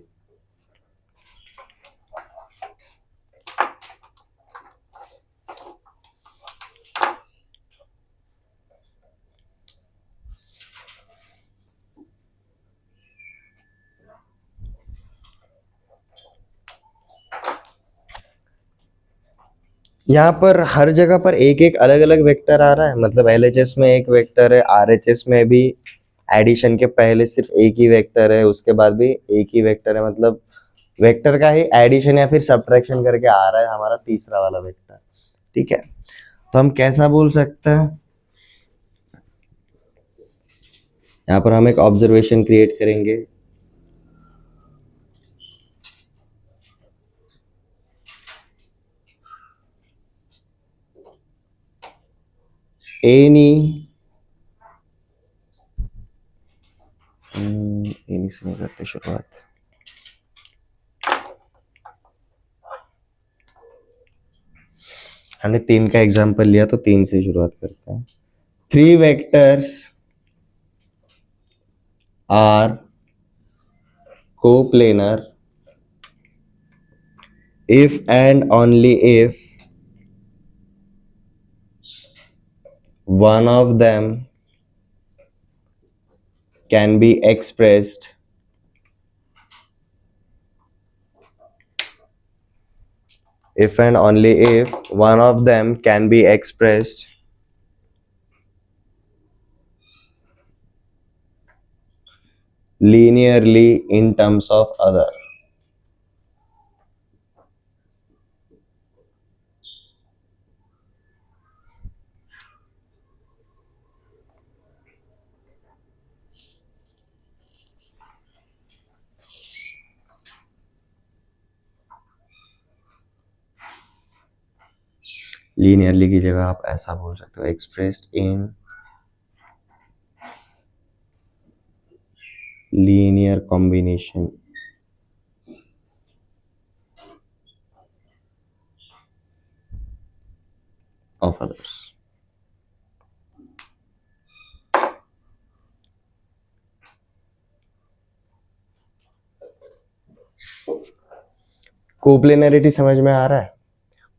यहाँ पर हर जगह पर एक एक अलग अलग वेक्टर आ रहा है, मतलब एलएचएस में एक वेक्टर है, आरएचएस में भी एडिशन के पहले सिर्फ एक ही वेक्टर है, उसके बाद भी एक ही वेक्टर है, मतलब वेक्टर का ही एडिशन या फिर सब्ट्रैक्शन करके आ रहा है हमारा तीसरा वाला वेक्टर। ठीक है, तो हम कैसा बोल सकते हैं, यहाँ पर हम एक ऑब्जर्वेशन क्रिएट करेंगे। एनी एनी से नहीं करते शुरुआत, हमने 3 का एग्जांपल लिया तो 3 से शुरुआत करते हैं। 3 vectors are coplanar if and only if one of them can be expressed if and only if one of them can be expressed linearly in terms of other। Linearly की जगह आप ऐसा बोल सकते हो, expressed in linear combination of others। Coplanarity समझ में आ रहा है।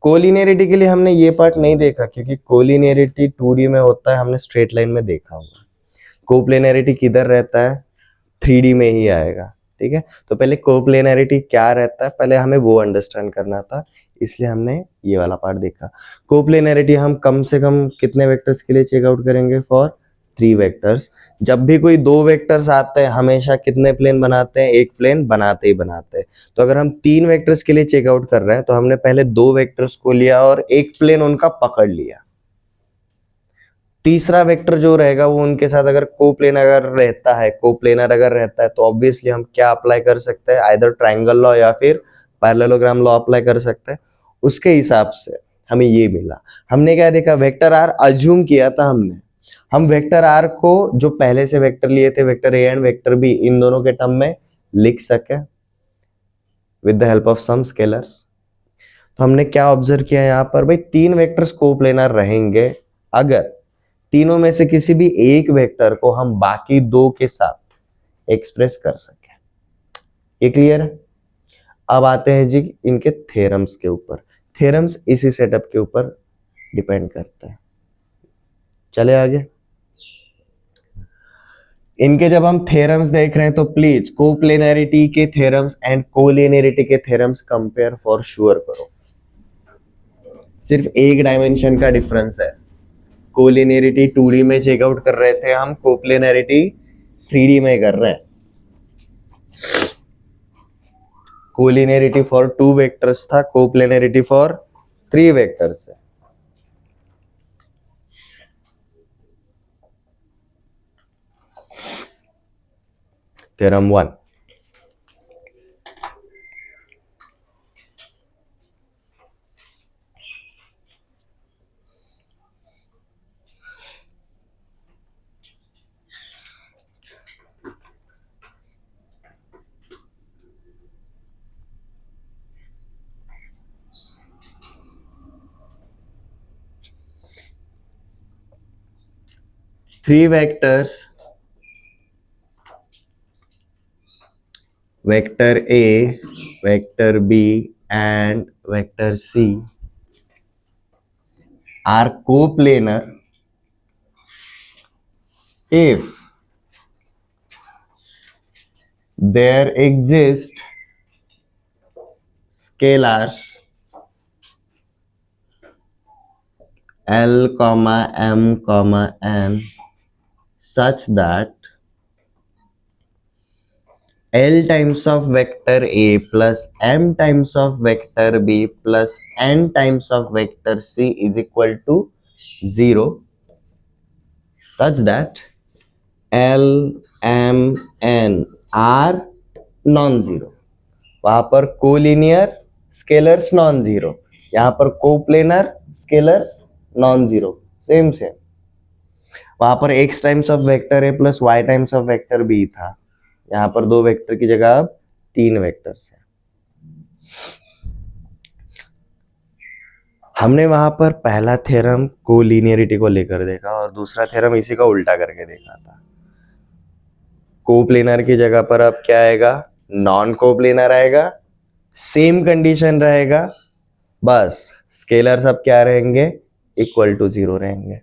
कोलिनियरिटी के लिए हमने ये पार्ट नहीं देखा क्योंकि कोलिनियरिटी 2D में होता है, हमने स्ट्रेट लाइन में देखा हुआ। कोप्लेनरिटी किधर रहता है, 3D में ही आएगा। ठीक है, तो पहले कोप्लेनरिटी क्या रहता है पहले हमें वो अंडरस्टैंड करना था, इसलिए हमने ये वाला पार्ट देखा। कोप्लेनरिटी हम कम से कम कितने वेक्टर्स के लिए चेकआउट करेंगे, फॉर 3 वेक्टर्स। जब भी कोई 2 वेक्टर्स आते हैं हमेशा कितने प्लेन बनाते हैं, एक प्लेन बनाते ही बनाते हैं। तो अगर हम 3 वेक्टर्स के लिए चेकआउट कर रहे हैं तो हमने पहले 2 वेक्टर्स को लिया और एक प्लेन उनका पकड़ लिया। तीसरा वेक्टर जो रहेगा वो उनके साथ अगर कोप्लेनर अगर रहता है तो ऑब्वियसली हम क्या अप्लाई कर सकते हैं, आइदर ट्रायंगल लॉ या फिर पैरेललोग्राम लॉ अप्लाई कर सकते हैं। उसके हिसाब से हमें ये मिला। हमने क्या देखा, वेक्टर आर अज्यूम किया था हमने, हम वेक्टर आर को जो पहले से वेक्टर लिए थे vector A and vector B इन दोनों के टर्म में लिख सके with the help of some scalars. तो हमने क्या ऑब्जर्व किया यहाँ पर, भाई 3 वेक्टर्स कोप्लेनर रहेंगे अगर तीनों में से किसी भी एक वेक्टर को हम बाकी 2 के साथ एक्सप्रेस कर सके। ये क्लियर है। अब आते हैं जी इनके थ्योरम्स के ऊपर। थ्योरम्स इसी सेटअप के ऊपर डिपेंड करता है। चले आगे। इनके जब हम थ्योरम्स देख रहे हैं तो प्लीज कोप्लेनरिटी के थ्योरम्स एंड कोलिनियरिटी के थ्योरम्स कंपेयर फॉर श्योर करो। सिर्फ एक डायमेंशन का डिफरेंस है। कोलिनियरिटी 2D में चेकआउट कर रहे थे हम, कोप्लेनरिटी 3D में कर रहे हैं। कोलिनियरिटी फॉर 2 वेक्टर्स था, कोप्लेनरिटी फॉर 3 वेक्टर्स है। Theorem 1, three vectors, vector A, vector B and vector C are coplanar if there exist scalars L, M, N such that L times of vector A plus M times of vector B plus N times of vector C is equal to 0, such that L, M, N are non-zero। वहां पर कोलिनियर स्केलर्स नॉन जीरो, यहां पर coplanar scalars non zero, same same. वहां पर x times of vector a plus y times of vector b था, यहां पर 2 वेक्टर की जगह अब 3 वेक्टर्स हैं। हमने वहां पर पहला थ्योरम कोलिनियरिटी को लेकर देखा और दूसरा थ्योरम इसी का उल्टा करके देखा था। कोप्लेनर की जगह पर अब क्या आएगा, नॉन कोप्लेनर आएगा, सेम कंडीशन रहेगा, बस स्केलर सब क्या रहेंगे, इक्वल टू 0 रहेंगे।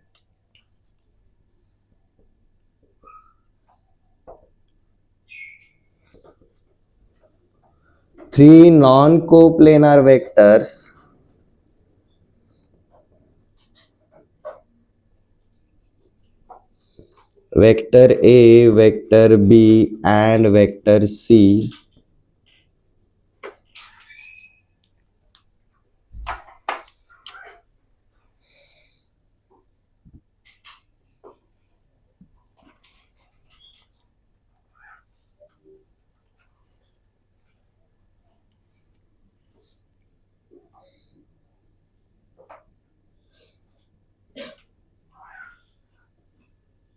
Three non coplanar vectors vector A, vector B and vector C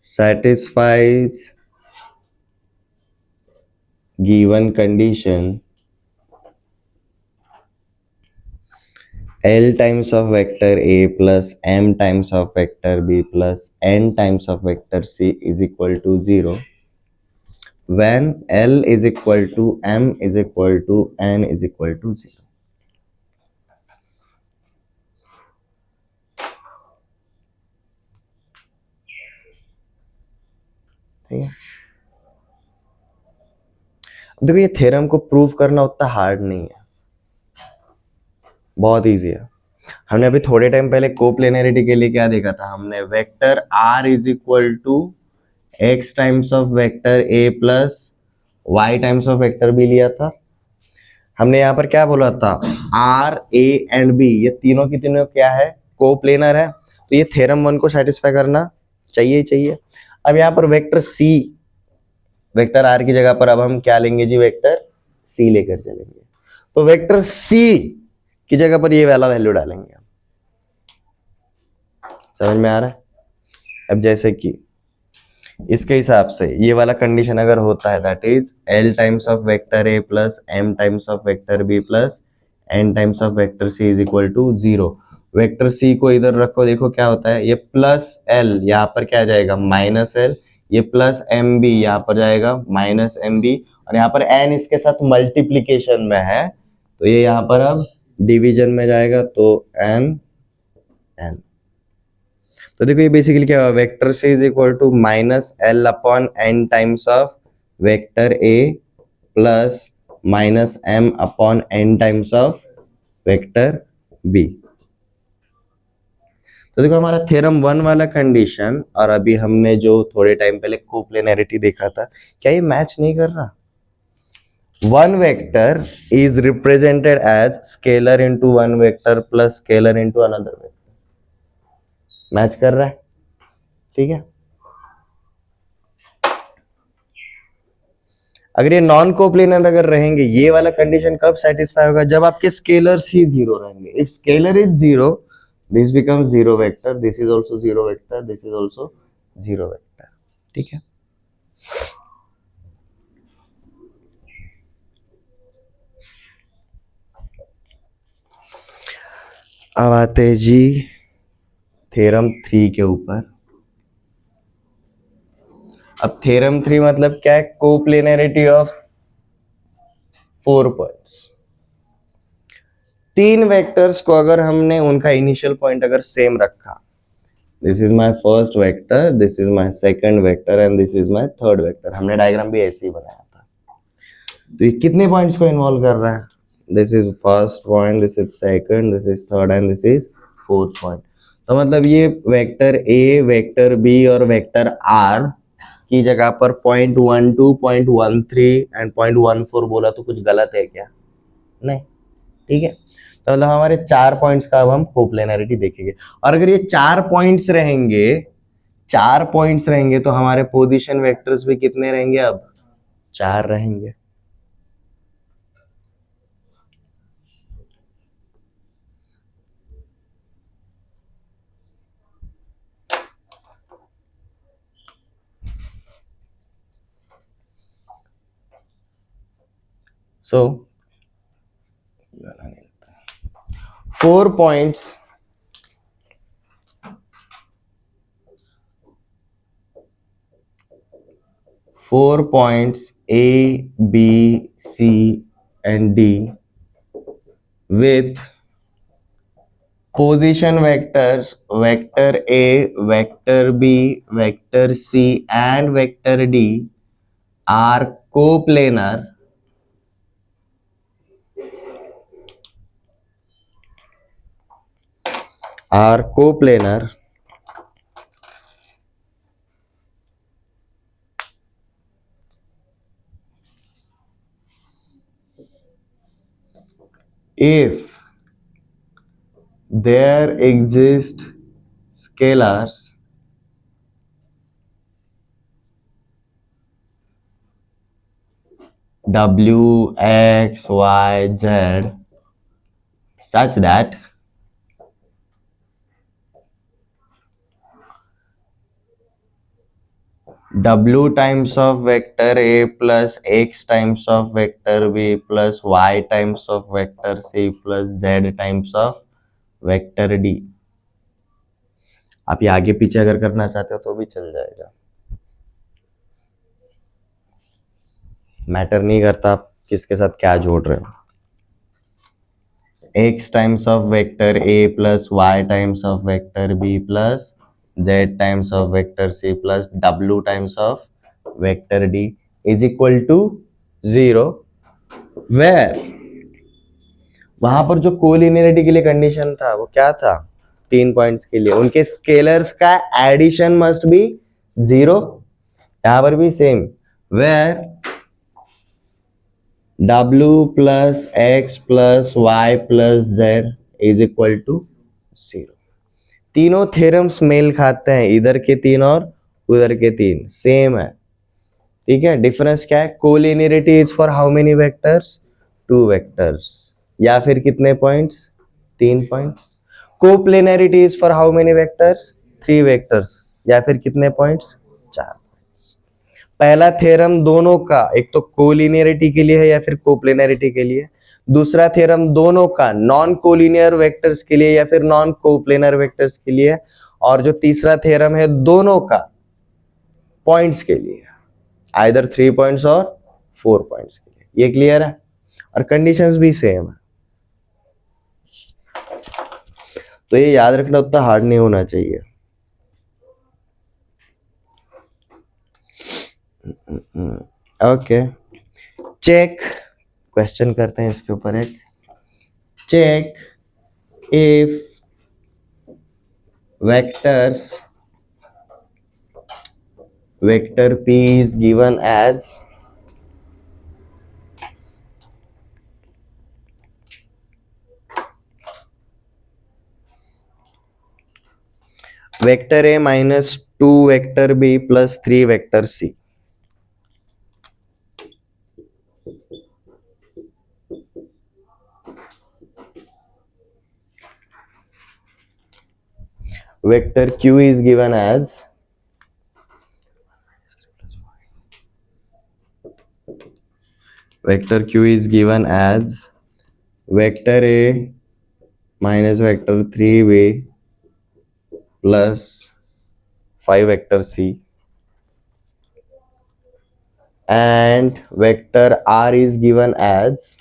satisfies given condition L times of vector A plus M times of vector B plus N times of vector C is equal to 0 when L is equal to M is equal to N is equal to 0। ठीक है। अब देखो ये थ्योरम को प्रूव करना उतना हार्ड नहीं है, बहुत इजी है। हमने अभी थोड़े टाइम पहले कोप्लेनरिटी के लिए क्या देखा था, हमने vector R is equal to x times of vector A plus y times of vector B लिया था। हमने यहाँ पर क्या बोला था, R, A एंड B ये तीनों की तीनों क्या है, कोप्लेनर है, तो ये थ्योरम 1 को सेटिस्फाई करना चाहिए ही चाहिए। अब यहाँ पर वेक्टर C, वेक्टर R की जगह पर अब हम क्या लेंगे जी, वेक्टर C लेकर चलेंगे, तो वेक्टर C की जगह पर ये वाला वैल्यू डालेंगे। समझ में आ रहा है। अब जैसे कि इसके हिसाब से ये वाला कंडीशन अगर होता है, that is L times of vector A plus M times of vector B plus N times of vector C is equal to 0। Vector C को इधर रखो, देखो क्या होता है, ये प्लस L यहाँ पर क्या जाएगा, माइनस L, ये प्लस MB यहाँ पर जाएगा माइनस MB, और यहाँ पर N इसके साथ मल्टीप्लीकेशन में है, तो ये यहाँ पर अब डिवीजन में जाएगा तो n n। तो देखो ये बेसिकली क्या हुआ, vector C is equal to minus L upon N times of vector A plus minus M upon N times of vector B. तो देखो हमारा थ्योरम 1 वाला कंडीशन और अभी हमने जो थोड़े टाइम पहले कोप्लेनैरिटी देखा था, क्या ये मैच नहीं कर रहा? One vector is represented as scalar into one vector plus scalar into another vector. Match कर रहा है, ठीक है। अगर ये नॉन कोप्लेनर अगर रहेंगे, ये वाला कंडीशन कब सेटिस्फाई होगा? जब आपके स्केलर्स ही जीरो रहेंगे। If scalar is zero, this becomes zero vector, this is also zero vector, this is also zero vector, ठीक है। अब आते जी थ्योरम 3 के ऊपर। अब थ्योरम 3 मतलब क्या है? कोप्लेनैरिटी ऑफ 4 पॉइंट्स। तीन वेक्टर्स को अगर हमने उनका इनिशियल पॉइंट अगर सेम रखा, this is my first vector, this is my second vector and this is my third vector, हमने डायग्राम भी ऐसे ही बनाया था। तो ये कितने पॉइंट्स को इन्वॉल्व कर रहा है? This is first point, this is second, this is third and this is fourth point. तो मतलब ये वेक्टर ए, वेक्टर बी और वेक्टर आर की जगह पर पॉइंट 12, पॉइंट 13 एंड पॉइंट 14 बोला तो कुछ गलत है क्या? नहीं, ठीक है। तो मतलब हमारे 4 पॉइंट्स का अब हम कोप्लेनैरिटी देखेंगे। और अगर ये 4 पॉइंट्स रहेंगे, 4 पॉइंट्स रहेंगे तो हमारे पोजीशन वेक्टर्स भी कितने रहेंगे? अब 4 रहेंगे। सो 4 points A, B, C and D with position vectors vector A, vector B, vector C and vector D are coplanar if there exist scalars W, X, Y, Z such that W times of vector A plus X times of vector B plus Y times of vector C plus Z times of vector D। आप ये आगे पीछे अगर करना चाहते हो तो भी चल जाएगा, मैटर नहीं करता आप किसके साथ क्या जोड़ रहे हो। X times of vector A plus Y times of vector B plus Z times of vector C plus W times of vector D is equal to 0, where वहां पर जो कोलिनियरिटी के लिए कंडीशन था वो क्या था? 3 पॉइंट्स के लिए उनके स्केलर्स का एडिशन मस्ट बी 0। यहां पर भी same, where W plus X plus Y plus Z is equal to 0। तीनों थ्योरम्स मेल खाते हैं, इधर के 3 और उधर के 3 सेम है, ठीक है। डिफरेंस क्या है? Collinearity is for how many vectors? 2 vectors, या फिर कितने points? 3 points. Coplanarity is for how many vectors? 3 vectors, या फिर कितने पॉइंट्स? 4 पॉइंट्स। पहला थ्योरम दोनों का, एक तो कोलिनियरिटी के लिए है या फिर कोप्लेनैरिटी के लिए, दूसरा थ्योरम दोनों का नॉन कोलिनियर वेक्टर्स के लिए या फिर नॉन कोप्लेनर वेक्टर्स के लिए, और जो तीसरा थ्योरम है दोनों का पॉइंट्स के लिए, आइदर 3 पॉइंट्स और 4 पॉइंट्स के लिए। ये क्लियर है? और कंडीशंस भी सेम है। तो ये याद रखना उतना हार्ड नहीं होना चाहिए। ओके, चेक, क्वेश्चन करते हैं इसके ऊपर एक। Check if vectors vector p is given as vector a minus 2 vector b plus 3 vector c। Vector q is given as vector vector a minus vector 3b plus 5 vector c, and vector r is given as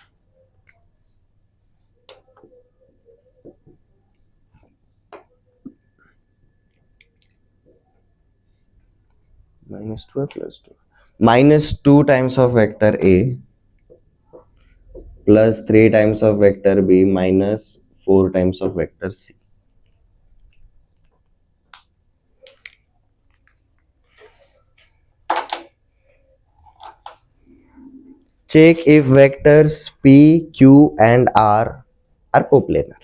minus 2 times of vector a plus 3 times of vector b minus 4 times of vector c। Check if vectors p, q and r are coplanar।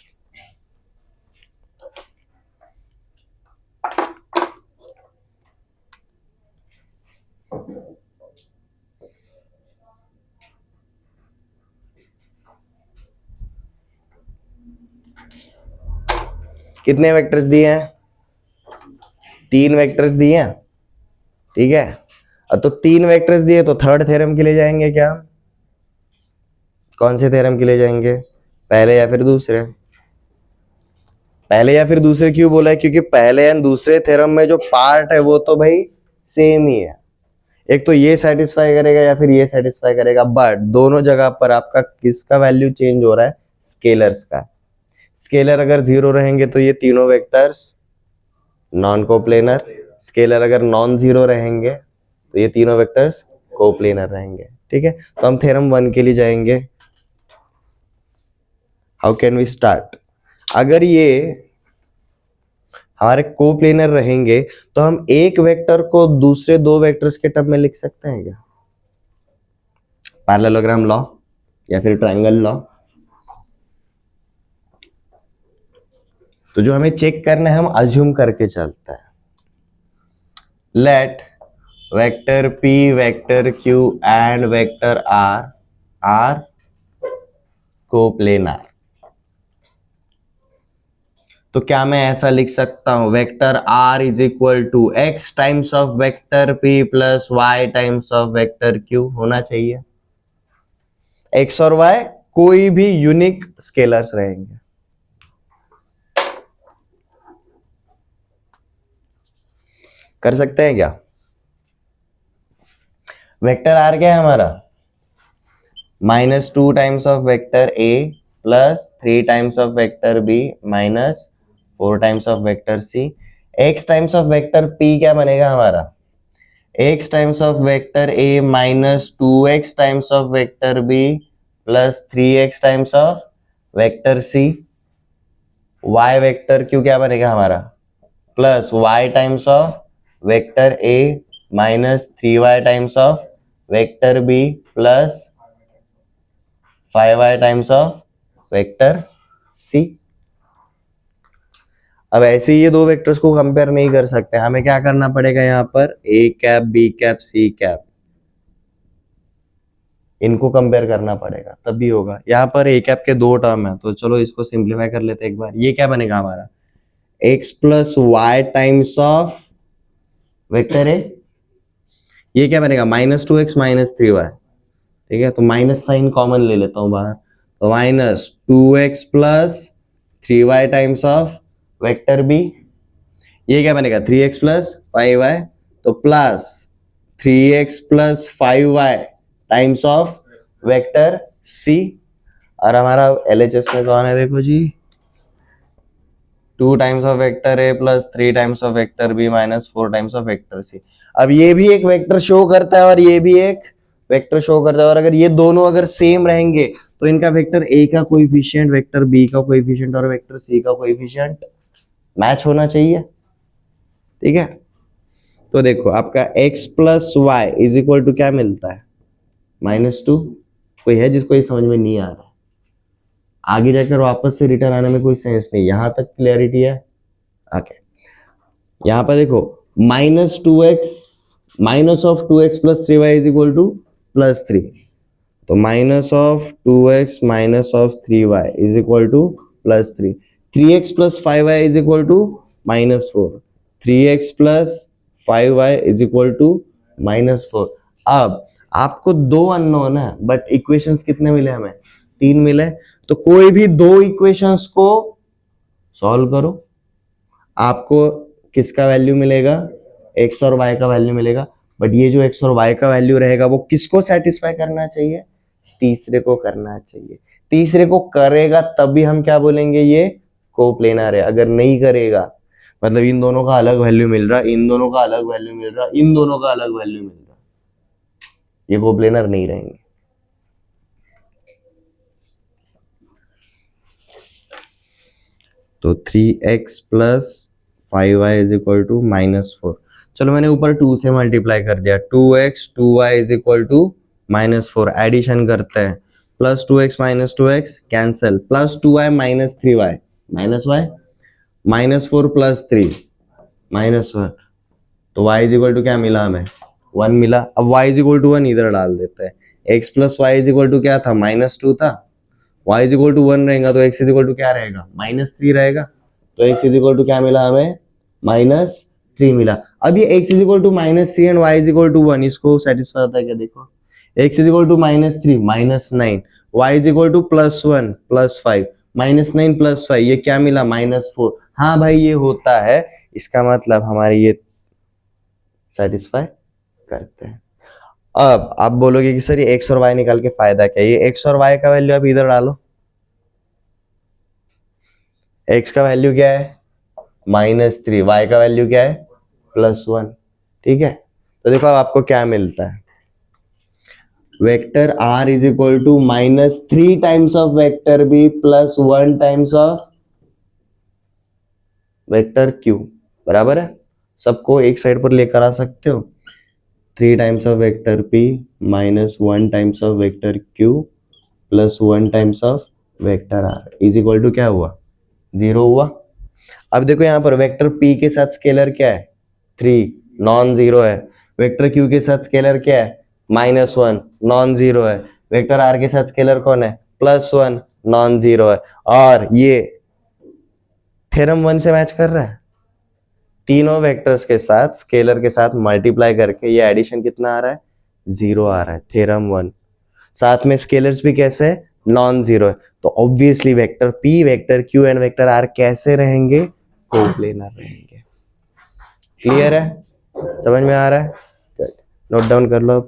कितने वेक्टर्स दिए हैं? 3 वेक्टर्स दिए हैं, ठीक है। अब तो 3 वेक्टर्स दिए तो थर्ड थ्योरम के लिए जाएंगे क्या? कौन से थ्योरम के लिए जाएंगे, पहले या फिर दूसरे? पहले या फिर दूसरे क्यों बोला है? क्योंकि पहले एंड दूसरे थ्योरम में जो पार्ट है वो तो भाई सेम ही है, एक तो ये सेटिस्फाई करेगा या फिर ये सेटिस्फाई करेगा, बट दोनों जगह पर आपका किसका वैल्यू चेंज हो रहा है? स्केलर्स का। स्केलर अगर 0 रहेंगे तो ये तीनों वेक्टर्स नॉन कोप्लेनर, स्केलर अगर नॉन 0 रहेंगे तो ये तीनों वेक्टर्स कोप्लेनर रहेंगे, ठीक है। तो हम थ्योरम 1 के लिए जाएंगे। How can we start? अगर ये हमारे कोप्लेनर रहेंगे तो हम एक वेक्टर को दूसरे 2 वेक्टर्स के टर्म में लिख सकते हैं क्या? पैरेललोग्राम लॉ या फिर ट्रायंगल लॉ। तो जो हमें चेक करना है हम अज्यूम करके चलते हैं। Let vector p, vector q and vector r are coplanar. तो क्या मैं ऐसा लिख सकता हूं, vector r is equal to x times of vector p plus y times of vector q होना चाहिए। x और y कोई भी यूनिक स्केलर्स रहेंगे। कर सकते हैं क्या? वेक्टर r क्या है हमारा? -2 times of vector a plus 3 times of vector b minus 4 times of vector c। x times of vector p क्या बनेगा हमारा? x times of vector a minus 2x times of vector b plus 3x times of vector c। y vector q क्या बनेगा हमारा? Plus y times of vector a minus 3y times of vector b plus 5y times of vector c। अब ऐसे ही ये 2 वेक्टर्स को कंपेयर नहीं कर सकते, हमें क्या करना पड़ेगा यहाँ पर? a cap, b cap, c cap, इनको कंपेयर करना पड़ेगा तभी होगा। यहाँ पर a कैप के 2 टर्म है तो चलो इसको सिंप्लीफाई कर लेते हैं एक बार। ये क्या बनेगा हमारा? x plus Y times of vector a, ये क्या बनेगा? -2x माइनस 3y, ठीक है। तो माइनस साइन कॉमन ले लेता हूं बाहर, तो -2x plus 3y times of vector b, ये क्या बनेगा? 3x प्लस 5y, तो plus 3x plus 5y times of vector c। और हमारा LHS में कौन है देखो जी? 2 times of vector A plus 3 times of vector b minus 4 times of vector c. अब ये भी एक वेक्टर शो करता है और ये भी एक वेक्टर शो करता है, और अगर ये दोनों अगर सेम रहेंगे तो इनका वेक्टर ए का कोएफिशिएंट, वेक्टर बी का कोएफिशिएंट और वेक्टर सी का कोएफिशिएंट मैच होना चाहिए। ठीक है, तो देखो आपका x plus y is equal to क्या मिलता है, -2। कोई है जिसको ये समझ में नहीं आ रहा, आगे जाकर वापस से रिटर्न आने में कोई सेंस नहीं, यहां तक क्लियरिटी है। ओके, यहां पर देखो -2x minus of 2x plus 3y is equal to +3, तो -2x minus of 3y is equal to +3, 3x plus 5y is equal to -4, 3x plus 5y is equal to -4। अब आपको दो अननोन है बट इक्वेशंस कितने मिले हमें, 3 मिले, तो कोई भी दो इक्वेशंस को सॉल्व करो, आपको किसका वैल्यू मिलेगा, x और y का वैल्यू मिलेगा। बट ये जो x और y का वैल्यू रहेगा वो किसको सेटिस्फाई करना चाहिए, तीसरे को करना चाहिए। तीसरे को करेगा तभी हम क्या बोलेंगे, ये कोप्लेनर है। अगर नहीं करेगा, मतलब इन दोनों का अलग वैल्यू मिल रहा, इन दोनों का अलग वैल्यू मिल रहा, इन दोनों का अलग वैल्यू मिल रहा, ये कोप्लेनर नहीं रहेंगे। तो 3x plus 5y is equal to -4। चलो मैंने ऊपर 2 से मल्टीप्लाई कर दिया, 2x 2y is equal to -4। Addition करते हैं, plus 2x minus 2x cancel, plus 2y minus 3y minus y, -4 plus 3 -1, तो y इज इक्वल टू क्या मिला हमें, 1 मिला। अब y इज इक्वल टू 1 इधर डाल देते हैं, x plus y is equal to क्या था, -2 था, y इज इक्वल टू 1 रहेगा तो x इज इक्वल टू क्या रहेगा, -3 रहेगा, तो x इज इक्वल टू क्या मिला हमें, -3 मिला। अब ये x is equal to -3 and y is equal to 1, इसको सेटिस्फाई होता है क्या, देखो x is equal to -3 -9, y is equal to +1 +5, -9 +5 ये क्या मिला, -4। हाँ भाई ये होता है, इसका मतलब हमारे ये सेटिस्फाई करते हैं। अब आप बोलोगे कि सर ये x और y निकाल के फायदा क्या है, ये x और y का वैल्यू आप इधर डालो, x का वैल्यू क्या है -3, y का वैल्यू क्या है +1। ठीक है, तो देखो अब आपको क्या मिलता है, vector r is equal to -3 times of vector b plus 1 times of vector q, बराबर है। सबको एक साइड पर लेकर आ सकते हो, 3 times of vector p minus 1 times of vector q plus 1 times of vector r is equal to क्या हुआ, 0 हुआ। अब देखो यहाँ पर वेक्टर p के साथ स्केलर क्या है, 3 नॉन जीरो है, वेक्टर q के साथ स्केलर क्या है, -1 नॉन जीरो है, वेक्टर r के साथ स्केलर कौन है, +1 नॉन जीरो है, और ये थ्योरम 1 से मैच कर रहा है। तीनों वेक्टर्स के साथ स्केलर के साथ मल्टीप्लाई करके ये एडिशन कितना आ रहा है, 0 आ रहा है, थ्योरम 1। साथ में स्केलर्स भी कैसे है, नॉन जीरो है, तो obviously vector p, vector q and vector r कैसे रहेंगे, कोप्लेनर रहेंगे। क्लियर है, समझ में आ रहा है, नोट डाउन कर लो।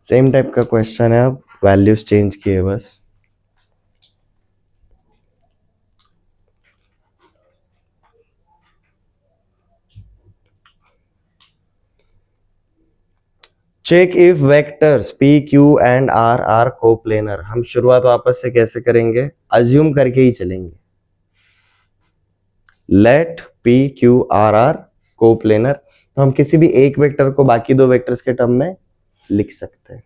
सेम टाइप का क्वेश्चन है, अब वैल्यूज चेंज किए बस। Check if vectors p q and r are coplanar. हम शुरुआत वापस से कैसे करेंगे, अज्यूम करके ही चलेंगे। Let p q r are coplanar, तो हम किसी भी एक वेक्टर को बाकी दो वेक्टर्स के टर्म में लिख सकते हैं।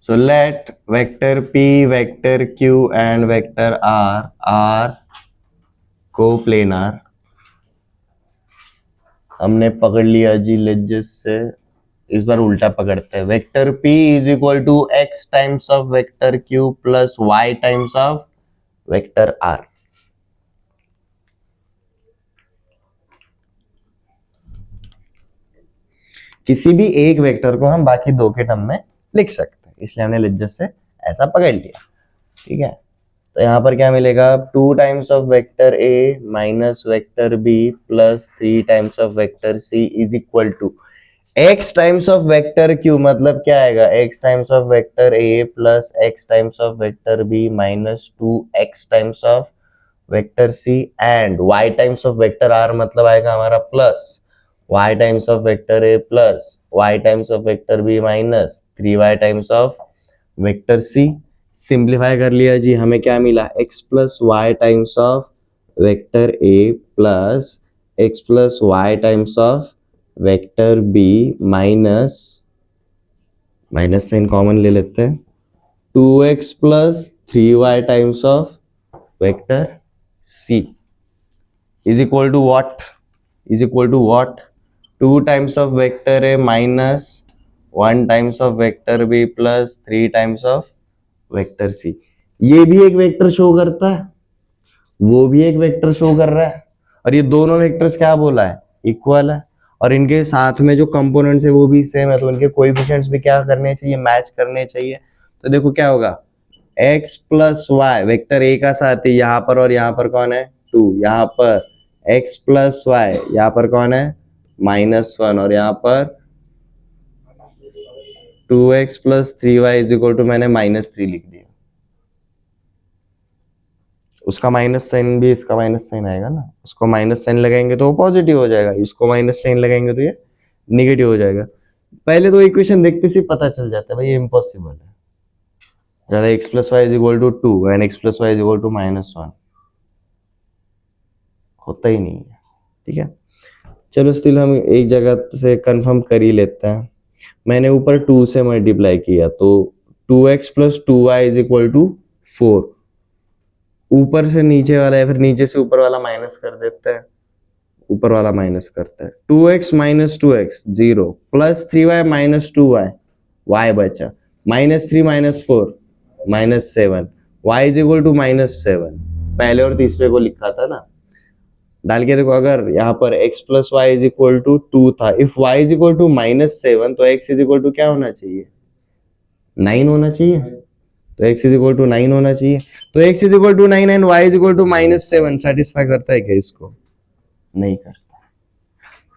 So let vector p, vector q and vector r are coplanar। हमने पकड़ लिया जी लेजिस से, इस बार उल्टा पकड़ते हैं। Vector p is equal to x times of vector q plus y times of vector r। किसी भी एक वेक्टर को हम बाकी दो के टर्म में लिख सकते हैं, इसलिए हमने लेजिस से ऐसा पकड़ लिया। ठीक है, तो यहाँ पर क्या मिलेगा, 2 times of vector a minus vector b plus 3 times of vector C is equal to x times of vector q, मतलब क्या आएगा, x times of vector a plus x times of vector b minus 2x times of vector c and y times of vector r, मतलब आएगा हमारा plus y times of vector a plus y times of vector b minus 3y times of vector c। Simplify कर लिया जी, हमें क्या मिला, x plus Y times of vector a plus x plus Y times of vector b minus, minus sign common ले लेते हैं, 2x plus 3y times of vector c is equal to what, is equal to what, 2 times of vector a minus 1 times of vector b plus 3 times of vector सी। ये भी एक वेक्टर शो करता है, वो भी एक वेक्टर शो कर रहा है, और ये दोनों वेक्टर्स क्या बोला है, इक्वल है, और इनके साथ में जो कंपोनेंट्स है वो भी सेम है, तो इनके कोएफिशिएंट्स भी क्या करने चाहिए, मैच करने चाहिए। तो देखो क्या होगा, x plus y, vector a का साथ ही यहाँ पर, और यहाँ पर कौन है 2, यहाँ पर x प्लस वाई, यहाँ पर कौन है -1, और यहाँ पर 2x plus 3y is equal to, मैंने -3 लिख दिया, उसका माइनस साइन भी इसका माइनस साइन आएगा ना, उसको माइनस साइन लगाएंगे तो वो पॉजिटिव हो जाएगा, इसको माइनस साइन लगाएंगे तो ये निगेटिव हो जाएगा। पहले तो इक्वेशन देखते से पता चल जाता है भाई ये इम्पॉसिबल है, ज्यादा x plus y is equal to 2 and x plus y is equal to -1 होता ही नहीं है। ठीक है, चलो स्टिल हम एक जगह से कंफर्म कर ही लेते हैं। मैंने ऊपर 2 से मल्टीप्लाई किया तो 2x plus 2y is equal to 4, ऊपर से नीचे वाला या फिर नीचे से ऊपर वाला माइनस कर देते हैं, ऊपर वाला माइनस करते हैं, 2x minus 2x 0 plus 3y minus 2y, y बचा -3 -4 -7, y इज इक्वल टू -7, पहले और तीसरे को लिखा था ना, डाल के देखो, अगर यहाँ पर x plus y is equal to 2 था, if y is equal to -7 तो x इज इक्वल टू क्या होना चाहिए, 9 होना चाहिए, तो x इज इक्वल टू 9 होना चाहिए, तो x is equal to 9 and y is equal to -7 satisfy करता है क्या इसको, नहीं करता।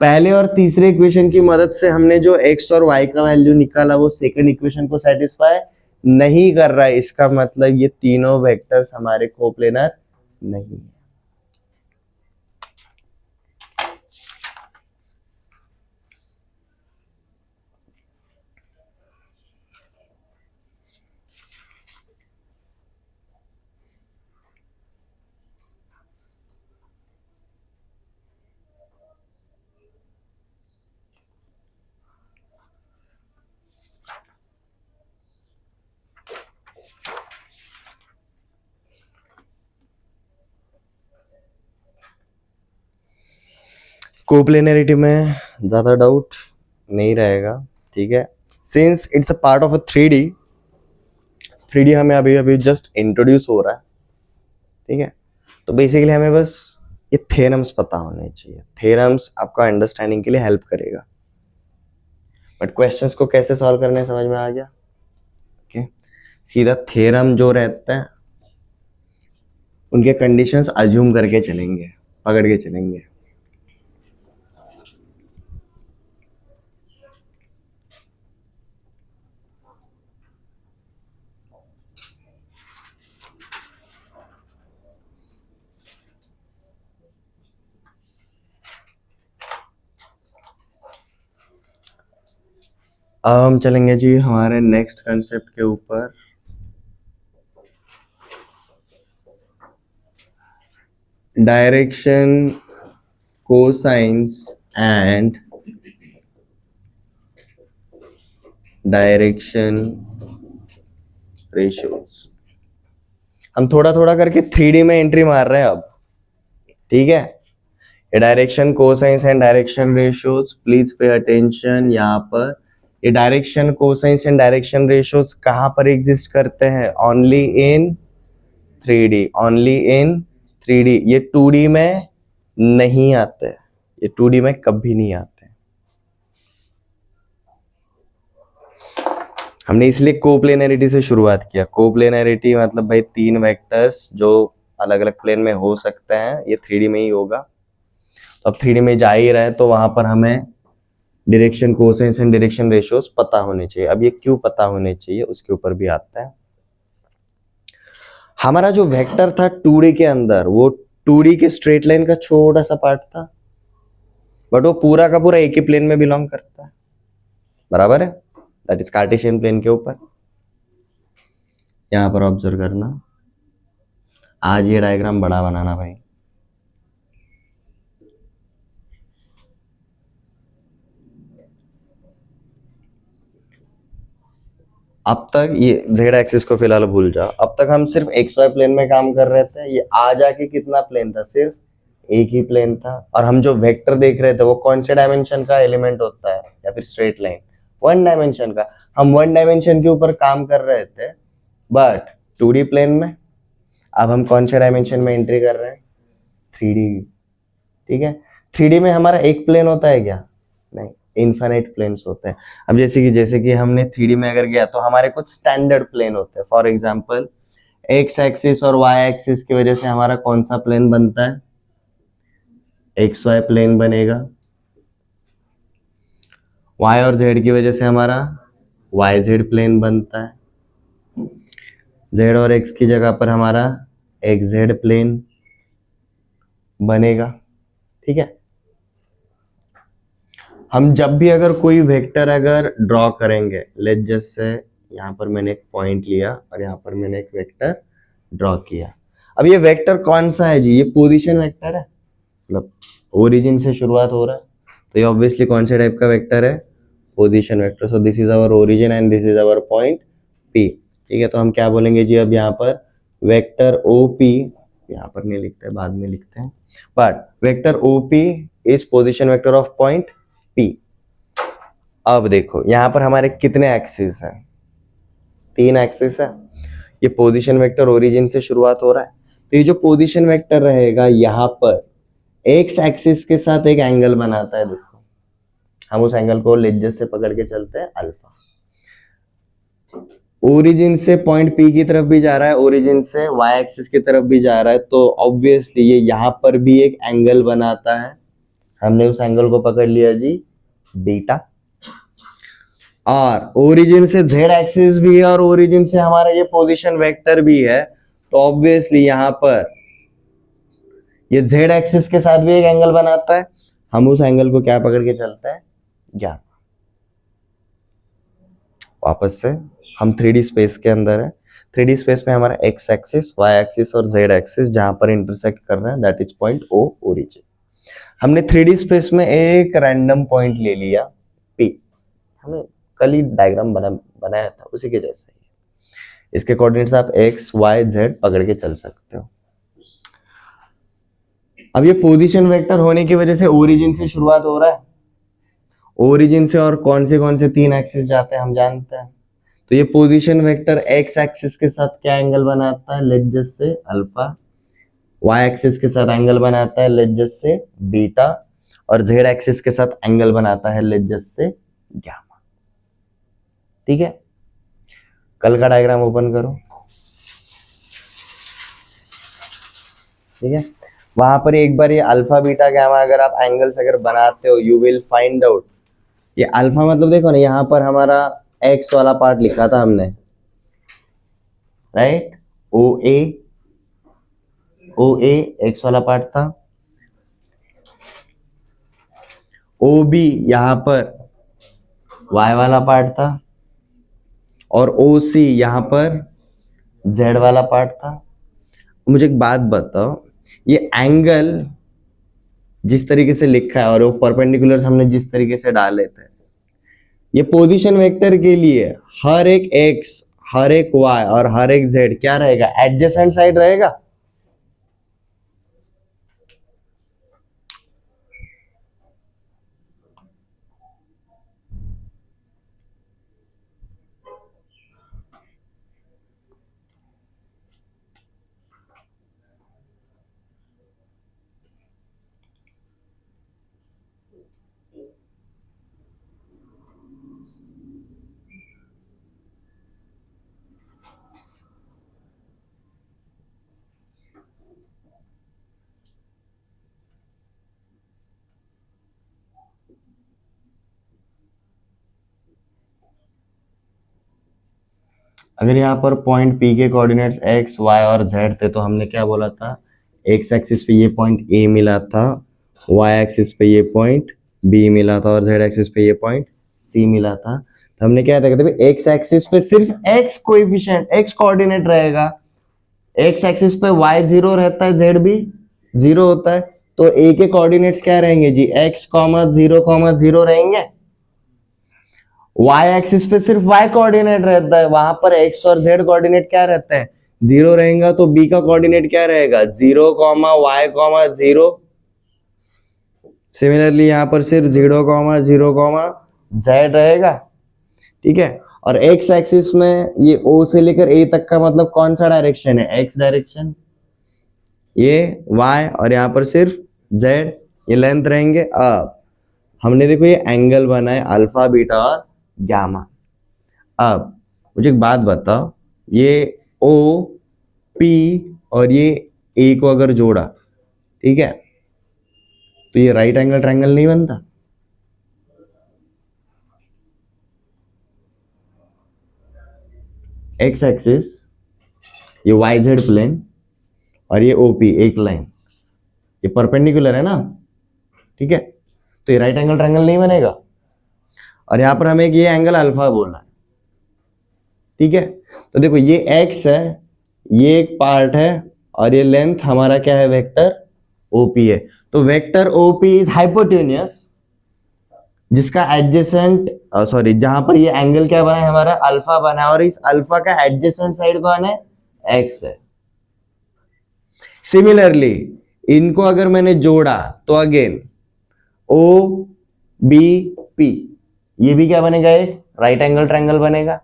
पहले और तीसरे इक्वेशन की मदद से हमने जो x और y का वैल्यू निकाला वो सेकंड इक्वेशन को सेटिस्फाई नहीं कर रहा है, इसका मतलब ये तीनों वेक्टर्स हमारे कोप्लेनर नहीं है। कोप्लेनरिटी में ज़्यादा डाउट नहीं रहेगा। ठीक है, since it's a part of a 3D हमें अभी अभी जस्ट इंट्रोड्यूस हो रहा है। ठीक है, तो बेसिकली हमें बस ये थ्योरम्स पता होने चाहिए, थ्योरम्स आपका अंडरस्टैंडिंग के लिए हेल्प करेगा, बट क्वेश्चंस को कैसे सॉल्व करने हैं समझ में आ गया। ओके, सीधा थ्योरम जो रहता है उनके कंडीशंस अज्यूम करके चलेंगे। पकड़ के चलेंगे। अब हम चलेंगे जी हमारे नेक्स्ट कंसेप्ट के ऊपर। Direction, cosines and direction ratios. हम थोड़ा थोड़ा करके 3D में एंट्री मार रहे हैं अब, ठीक है। ये direction, cosines and direction ratios, please pay attention. यहाँ पर ये direction, cosines and direction ratios कहाँ पर एग्जिस्ट करते हैं? Only in 3D, only in 3D। ये 2D में नहीं आते, ये 2D में कभी नहीं आते। हमने इसलिए कोप्लेनरिटी से शुरुआत किया। कोप्लेनरिटी मतलब भाई तीन वेक्टर्स जो अलग अलग प्लेन में हो सकते हैं, ये 3D में ही होगा। तो अब 3D में जा ही रहे हैं तो वहां पर हमें direction, cosines and direction ratios पता होने चाहिए। अब ये क्यों पता होने चाहिए उसके ऊपर भी आता है। हमारा जो वेक्टर था 2D के अंदर, वो 2D के स्ट्रेट लाइन का छोटा सा पार्ट था, बट वो पूरा का पूरा एक ही प्लेन में बिलोंग करता है, बराबर है। दैट इज कार्टेशियन प्लेन के ऊपर। यहां पर ऑब्जर्व करना, आज ये डायग्राम बड़ा बनाना भाई। अब तक ये जेड एक्सिस को फिलहाल भूल जाओ। अब तक हम सिर्फ एक्स वाई प्लेन में काम कर रहे थे। ये आ जाके कितना प्लेन था? सिर्फ एक ही प्लेन था। और हम जो वेक्टर देख रहे थे वो कौन से डायमेंशन का एलिमेंट होता है, या फिर स्ट्रेट लाइन? वन डायमेंशन का। हम वन डायमेंशन के ऊपर काम कर रहे थे, बट 2D प्लेन में। अब हम कौन से डायमेंशन में एंट्री कर रहे हैं? 3D। ठीक है। 3D में हमारा एक प्लेन होता है क्या? नहीं, इन्फिनिट प्लेन्स होते हैं। अब जैसे कि हमने 3D में अगर गया तो हमारे कुछ स्टैंडर्ड प्लेन होते हैं। फॉर एग्जांपल एक्स एक्सिस और वाई एक्सिस की वजह से हमारा कौन सा प्लेन बनता है? एक्स वाई प्लेन बनेगा। वाई और जेड की वजह से हमारा वाई जेड प्लेन बनता है। जेड और एक्स की जगह पर हमारा एक्स जेड प्लेन बनेगा। ठीक है। हम जब भी अगर कोई वेक्टर अगर ड्रॉ करेंगे, लेट जस्ट से यहाँ पर मैंने एक पॉइंट लिया और यहाँ पर मैंने एक वेक्टर ड्रॉ किया। अब ये वेक्टर कौन सा है जी? ये पोजीशन वेक्टर है, मतलब ओरिजिन से शुरुआत हो रहा है, तो ये ऑब्वियसली कौन से टाइप का वेक्टर है? Position vector. So this is our origin and this is our point P. ठीक है, तो हम क्या बोलेंगे जी अब यहाँ पर? वेक्टर ओ पी, यहाँ पर नहीं लिखते, बाद में लिखते हैं, but vector O P is position vector of point P. अब देखो यहाँ पर हमारे कितने एक्सिस हैं? 3 एक्सिस है। ये पोजीशन वेक्टर ओरिजिन से शुरुआत हो रहा है, तो ये जो पोजीशन वेक्टर रहेगा यहाँ पर एक्स एक्सिस के साथ एक एंगल बनाता है। देखो हम उस एंगल को लेजस से पकड़ के चलते हैं, अल्फा। ओरिजिन से पॉइंट पी की तरफ भी जा रहा है, ओरिजिन से वाई एक्सिस की तरफ भी जा रहा है, तो ऑब्वियसली ये यहाँ पर भी एक एंगल बनाता है। हमने उस एंगल को पकड़ लिया जी बीटा। और ओरिजिन से जेड एक्सिस भी है और ओरिजिन से हमारा ये पोजीशन वेक्टर भी है, तो ऑब्वियसली यहां पर ये जेड एक्सिस के साथ भी एक एंगल बनाता है। हम उस एंगल को क्या पकड़ के चलते हैं? ज्ञान। वापस से हम 3D स्पेस के अंदर है। 3D स्पेस में हमारा एक्स एक्सिस, वाई एक्सिस और जेड एक्सिस जहां पर इंटरसेक्ट कर रहे हैं, that is point O, origin. हमने 3D स्पेस में एक रैंडम पॉइंट ले लिया पी। हमें कल ही डायग्राम बनाया था, उसी के जैसे ही। इसके कोऑर्डिनेट्स आप एक्स वाई जेड पकड़ के चल सकते हो। अब ये पोजीशन वेक्टर होने की वजह से ओरिजिन से शुरुआत हो रहा है। ओरिजिन से और कौन से 3 एक्सिस जाते हैं हम जानते हैं। तो ये पोजीशन वेक्टर एक्स एक्सिस के साथ क्या एंगल बनाता है? Let just say alpha. Y axis के साथ एंगल बनाता है, लेट जस्ट से बीटा। और जेड एक्सिस के साथ एंगल बनाता है, लेट जस्ट से गामा। ठीक है, कल का डायग्राम ओपन करो। ठीक है, वहां पर एक बार ये अल्फा बीटा गामा अगर आप एंगल्स अगर बनाते हो यू विल फाइंड आउट। ये अल्फा मतलब देखो ना, यहाँ पर हमारा एक्स वाला पार्ट लिखा था हमने, राइट, ओ ए, ओ ए एक्स वाला पार्ट था, ओ बी यहां पर वाई वाला पार्ट था, और ओ सी यहां पर जेड वाला पार्ट था। मुझे एक बात बताओ, ये एंगल जिस तरीके से लिखा है और वो परपेंडिकुलर हमने जिस तरीके से डाले थे, ये पोजीशन वेक्टर के लिए हर एक एक्स, हर एक वाई और हर एक जेड क्या रहेगा, एडजेसेंट साइड रहेगा। अगर यहाँ पर पॉइंट P के कोऑर्डिनेट्स x, y और z थे तो हमने क्या बोला था, x एक्सिस पे ये पॉइंट A मिला था, y एक्सिस पे ये पॉइंट B मिला था और z एक्सिस पे ये पॉइंट C मिला था। तो हमने क्या कहते हैं, x एक्सिस पे सिर्फ x कोएफिशिएंट, x कोऑर्डिनेट रहेगा, x एक्सिस पे y जीरो रहता है, z भी जीरो होता है, तो A के कोऑर्डिनेट्स क्या रहेंगे जी, x, जीरो रहेंगे। y एक्सिस पे सिर्फ y कोऑर्डिनेट रहता है, वहां पर x और z कोऑर्डिनेट क्या रहता है, जीरो रहेगा, तो b का कोऑर्डिनेट क्या रहेगा, zero comma y comma zero. Similarly यहां पर सिर्फ जीरो कॉमा z रहेगा, ठीक है। और x एक्सिस में ये o से लेकर a तक का मतलब कौन सा डायरेक्शन है, x डायरेक्शन, ये y, और यहां पर सिर्फ z, ये लेंथ रहेंगे। अब हमने देखो ये एंगल बना है अल्फा बीटा और गामा। अब मुझे एक बात बताओ, ये ओ पी और ये ए को अगर जोड़ा, ठीक है, तो ये राइट एंगल ट्रायंगल नहीं बनता। एक्स एक्सिस, ये वाई जेड प्लेन और ये ओपी एक लाइन, ये परपेंडिकुलर है ना, ठीक है, तो ये राइट एंगल ट्रायंगल नहीं बनेगा। और यहां पर हमें ये एंगल अल्फा बोलना है, ठीक है। तो देखो ये एक्स है, ये एक पार्ट है, और ये लेंथ हमारा क्या है, वेक्टर ओपी है। तो वेक्टर ओपी इज हाइपोटेन्यूस, जिसका एडजेसेंट, सॉरी, जहां पर ये एंगल क्या बना है हमारा, अल्फा बना है, और इस अल्फा का एडजेसेंट साइड कौन है, एक्स है। सिमिलरली इनको अगर मैंने जोड़ा तो अगेन ओ बी पी, ये भी क्या बनेगा, एक राइट एंगल ट्रायंगल बनेगा।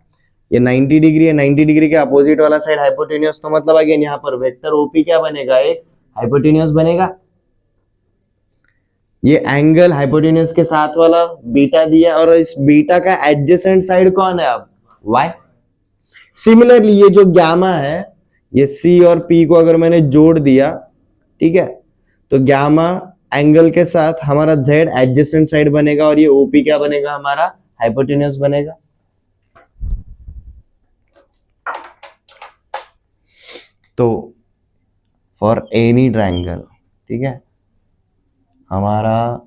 ये 90 डिग्री है, 90 डिग्री के अपोजिट वाला साइड हाइपोटेन्यूस, तो मतलब अगेन यहाँ पर वेक्टर ओपी क्या बनेगा, एक हाइपोटेन्यूस बनेगा। ये एंगल हाइपोटेन्यूस के साथ वाला बीटा दिया, और इस बीटा का एडजेसेंट साइड कौन है, अब y। सिमिलरली ये जो गामा है, ये c और p को अगर मैंने जोड़ दिया, ठीक है, तो गामा एंगल के साथ हमारा z एडजेसेंट साइड बनेगा, और ये OP क्या बनेगा, हमारा हाइपोटेन्यूस बनेगा। तो फॉर एनी ट्रायंगल, ठीक है, हमारा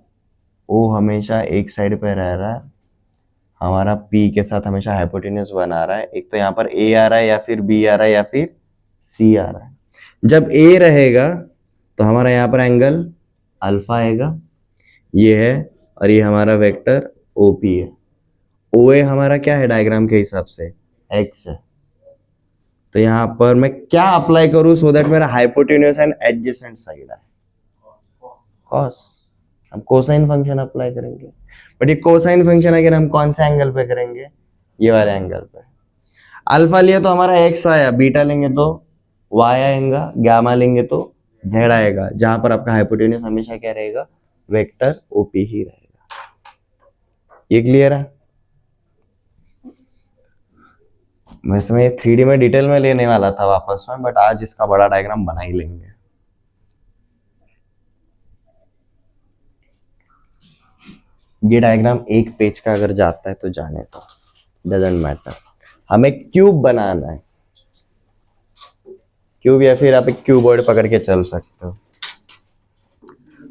O हमेशा एक साइड पे रह रहा है, हमारा P के साथ हमेशा हाइपोटेन्यूस बना रहा है, एक तो यहाँ पर A आ रहा है या फिर B आ रहा है या फिर C आ रहा है। जब A रहेगा तो हमारा यहाँ पर एंगल अल्फा आएगा, ये है, और ये हमारा वेक्टर OP है। OA हमारा क्या है डायग्राम के हिसाब से, X है। तो यहाँ पर मैं क्या अप्लाई करूं सो दैट मेरा हाइपोटेन्यूस एंड एडजेसेंट साइड है, कॉस। हम कोसाइन फंक्शन अप्लाई करेंगे, बट ये कोसाइन फंक्शन अगर हम कौन से एंगल पे करेंगे, ये वाले एंगल पे। अल्फा लिया तो हमारा एक्स आया, बीटा लेंगे तो वाई आएगा, गामा लेंगे तो जेड आएगा, जहां पर आपका हाइपोटेन्यूस हमेशा क्या रहेगा, वेक्टर ओपी ही रहेगा। ये क्लियर है। वैसे मैं 3D में डिटेल में लेने वाला था वापस में, बट आज इसका बड़ा डायग्राम बना ही लेंगे। ये डायग्राम एक पेज का अगर जाता है तो जाने तो, डजेंट मैटर। हमें क्यूब बनाना है, क्यूब, या फिर आप एक क्यूबॉइड पकड़ के चल सकते हो।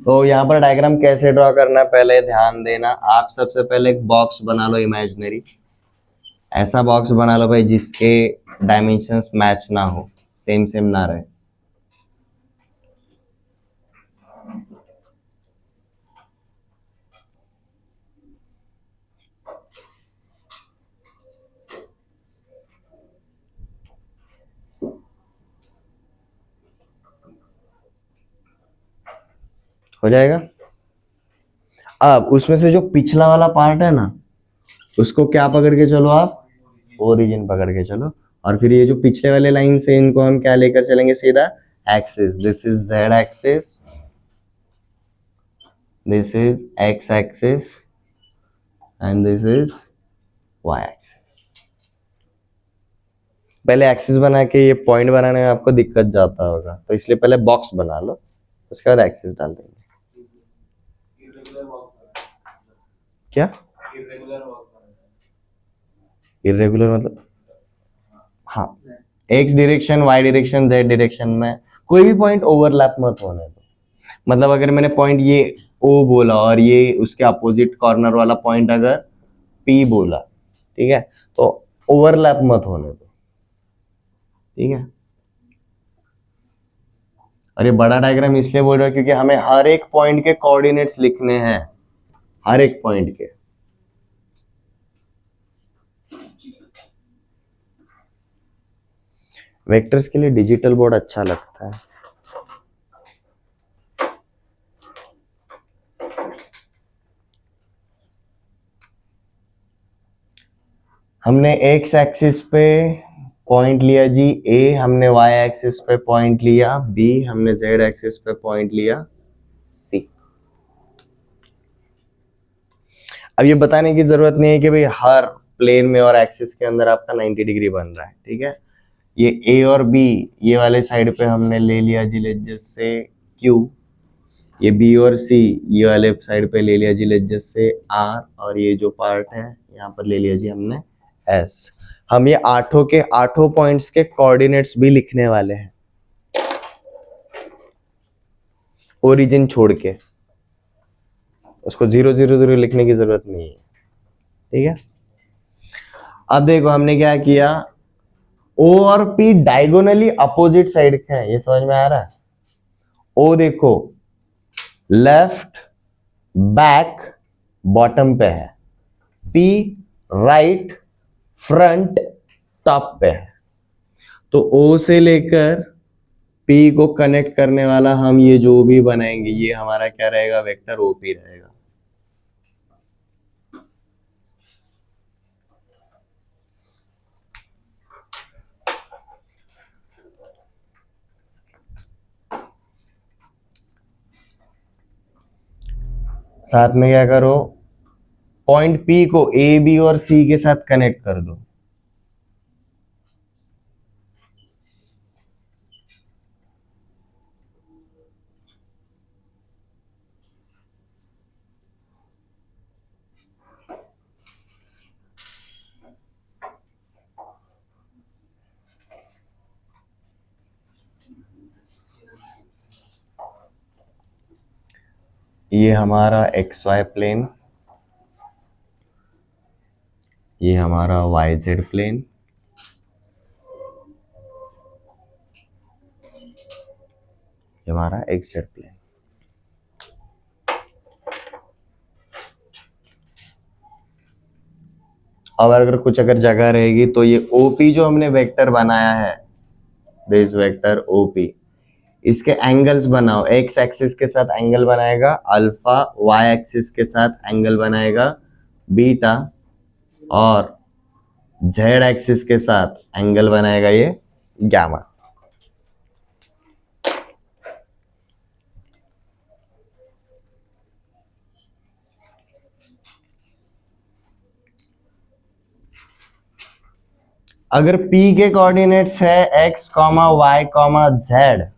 तो यहाँ पर डायग्राम कैसे ड्रॉ करना है पहले ध्यान देना। आप सबसे पहले एक बॉक्स बना लो इमेजिनरी, ऐसा बॉक्स बना लो भाई जिसके डायमेंशंस मैच ना हो, सेम सेम ना रहे। हो जाएगा। अब उसमें से जो पिछला वाला पार्ट है ना, उसको क्या पकड़ के चलो आप, ओरिजिन पकड़ के चलो। और फिर ये जो पिछले वाले लाइन से इनको हम क्या लेकर चलेंगे, सीधा axis. This is z axis, this is x axis and this is y axis. पहले एक्सिस बना के ये पॉइंट बनाने में आपको दिक्कत जाता होगा, तो इसलिए पहले बॉक्स बना लो, उसके बाद एक्सिस डाल देंगे।
इरेगुलर वर्क,
क्या
इरेगुलर वर्क,
इरेगुलर मतलब? हाँ, x direction, y direction, z direction में कोई भी पॉइंट ओवरलैप मत होने दो। मतलब अगर मैंने पॉइंट ये ओ बोला और ये उसके अपोजिट कॉर्नर वाला पॉइंट अगर पी बोला, ठीक है, तो ओवरलैप मत होने दो, ठीक है। और ये बड़ा डायग्राम इसलिए बोल रहा हूं क्योंकि हमें हर एक पॉइंट के कोऑर्डिनेट्स लिखने हैं, हर एक पॉइंट के। वेक्टर्स के लिए डिजिटल बोर्ड अच्छा लगता है। हमने एक्स एक्सिस पे पॉइंट लिया जी ए, हमने वाई एक्सिस पे पॉइंट लिया बी, हमने जेड एक्सिस पे पॉइंट लिया सी। अब ये बताने की जरूरत नहीं है कि भाई हर प्लेन में और एक्सिस के अंदर आपका 90 डिग्री बन रहा है, ठीक है। ये ए और बी ये वाले साइड पे हमने ले लिया जी लेजस से क्यू, ये बी और सी ये वाले साइड पे ले लिया जी लेजस से आर, और ये जो पार्ट है यहाँ पर ले लिया जी हमने एस। हम ये आठों के आठों पॉइंट्स के कोऑर्डिनेट्स भी लिखने वाले हैं, ओरिजिन छोड़ के। उसको 0 0 0 लिखने की जरूरत नहीं है, ठीक है। अब देखो हमने क्या किया, ओ और पी डायगोनली अपोजिट साइड के हैं, ये समझ में आ रहा है। ओ देखो लेफ्ट बैक बॉटम पे है, पी राइट फ्रंट टॉप पे है। तो ओ से लेकर पी को कनेक्ट करने वाला हम ये जो भी बनाएंगे ये हमारा क्या रहेगा, वेक्टर ओपी रहेगा। साथ में क्या करो, पॉइंट पी को ए बी और सी के साथ कनेक्ट कर दो। ये हमारा एक्स वाई प्लेन, ये हमारा वाई जेड प्लेन, ये हमारा एक्स जेड प्लेन। और अगर कुछ अगर जगह रहेगी तो ये ओपी जो हमने वेक्टर बनाया है, दिस वेक्टर ओपी, इसके एंगल्स बनाओ। एक्स एक्सिस के साथ एंगल बनाएगा अल्फा, वाई एक्सिस के साथ एंगल बनाएगा बीटा, और जेड एक्सिस के साथ एंगल बनाएगा ये गामा। अगर P के कोऑर्डिनेट्स है x, y, z,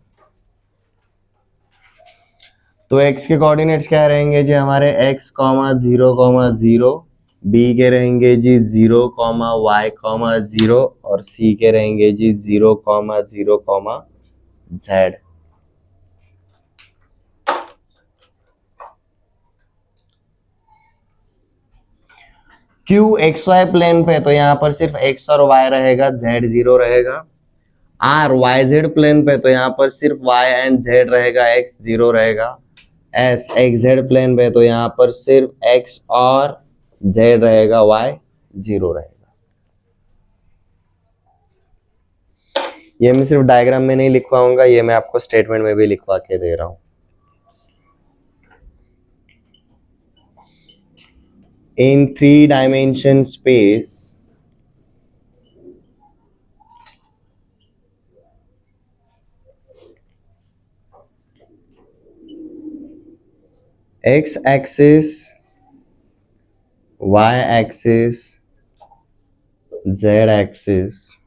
तो x के कोऑर्डिनेट्स क्या रहेंगे जी हमारे x, 0, b के रहेंगे जी 0, y, 0 और c के रहेंगे जी 0, 0, z। q x y plane पे तो यहाँ पर सिर्फ x और y रहेगा, z 0 रहेगा। r वाई जेड प्लेन पे तो यहाँ पर सिर्फ y एंड z रहेगा, x 0 रहेगा। s एक्स जेड प्लेन पे तो यहाँ पर सिर्फ x और z रहेगा, y 0 रहेगा। ये मैं सिर्फ डायग्राम में नहीं लिखवाऊंगा, ये मैं आपको स्टेटमेंट में भी लिखवा के दे रहा हूं। In 3-dimension space, x-axis, y-axis, z-axis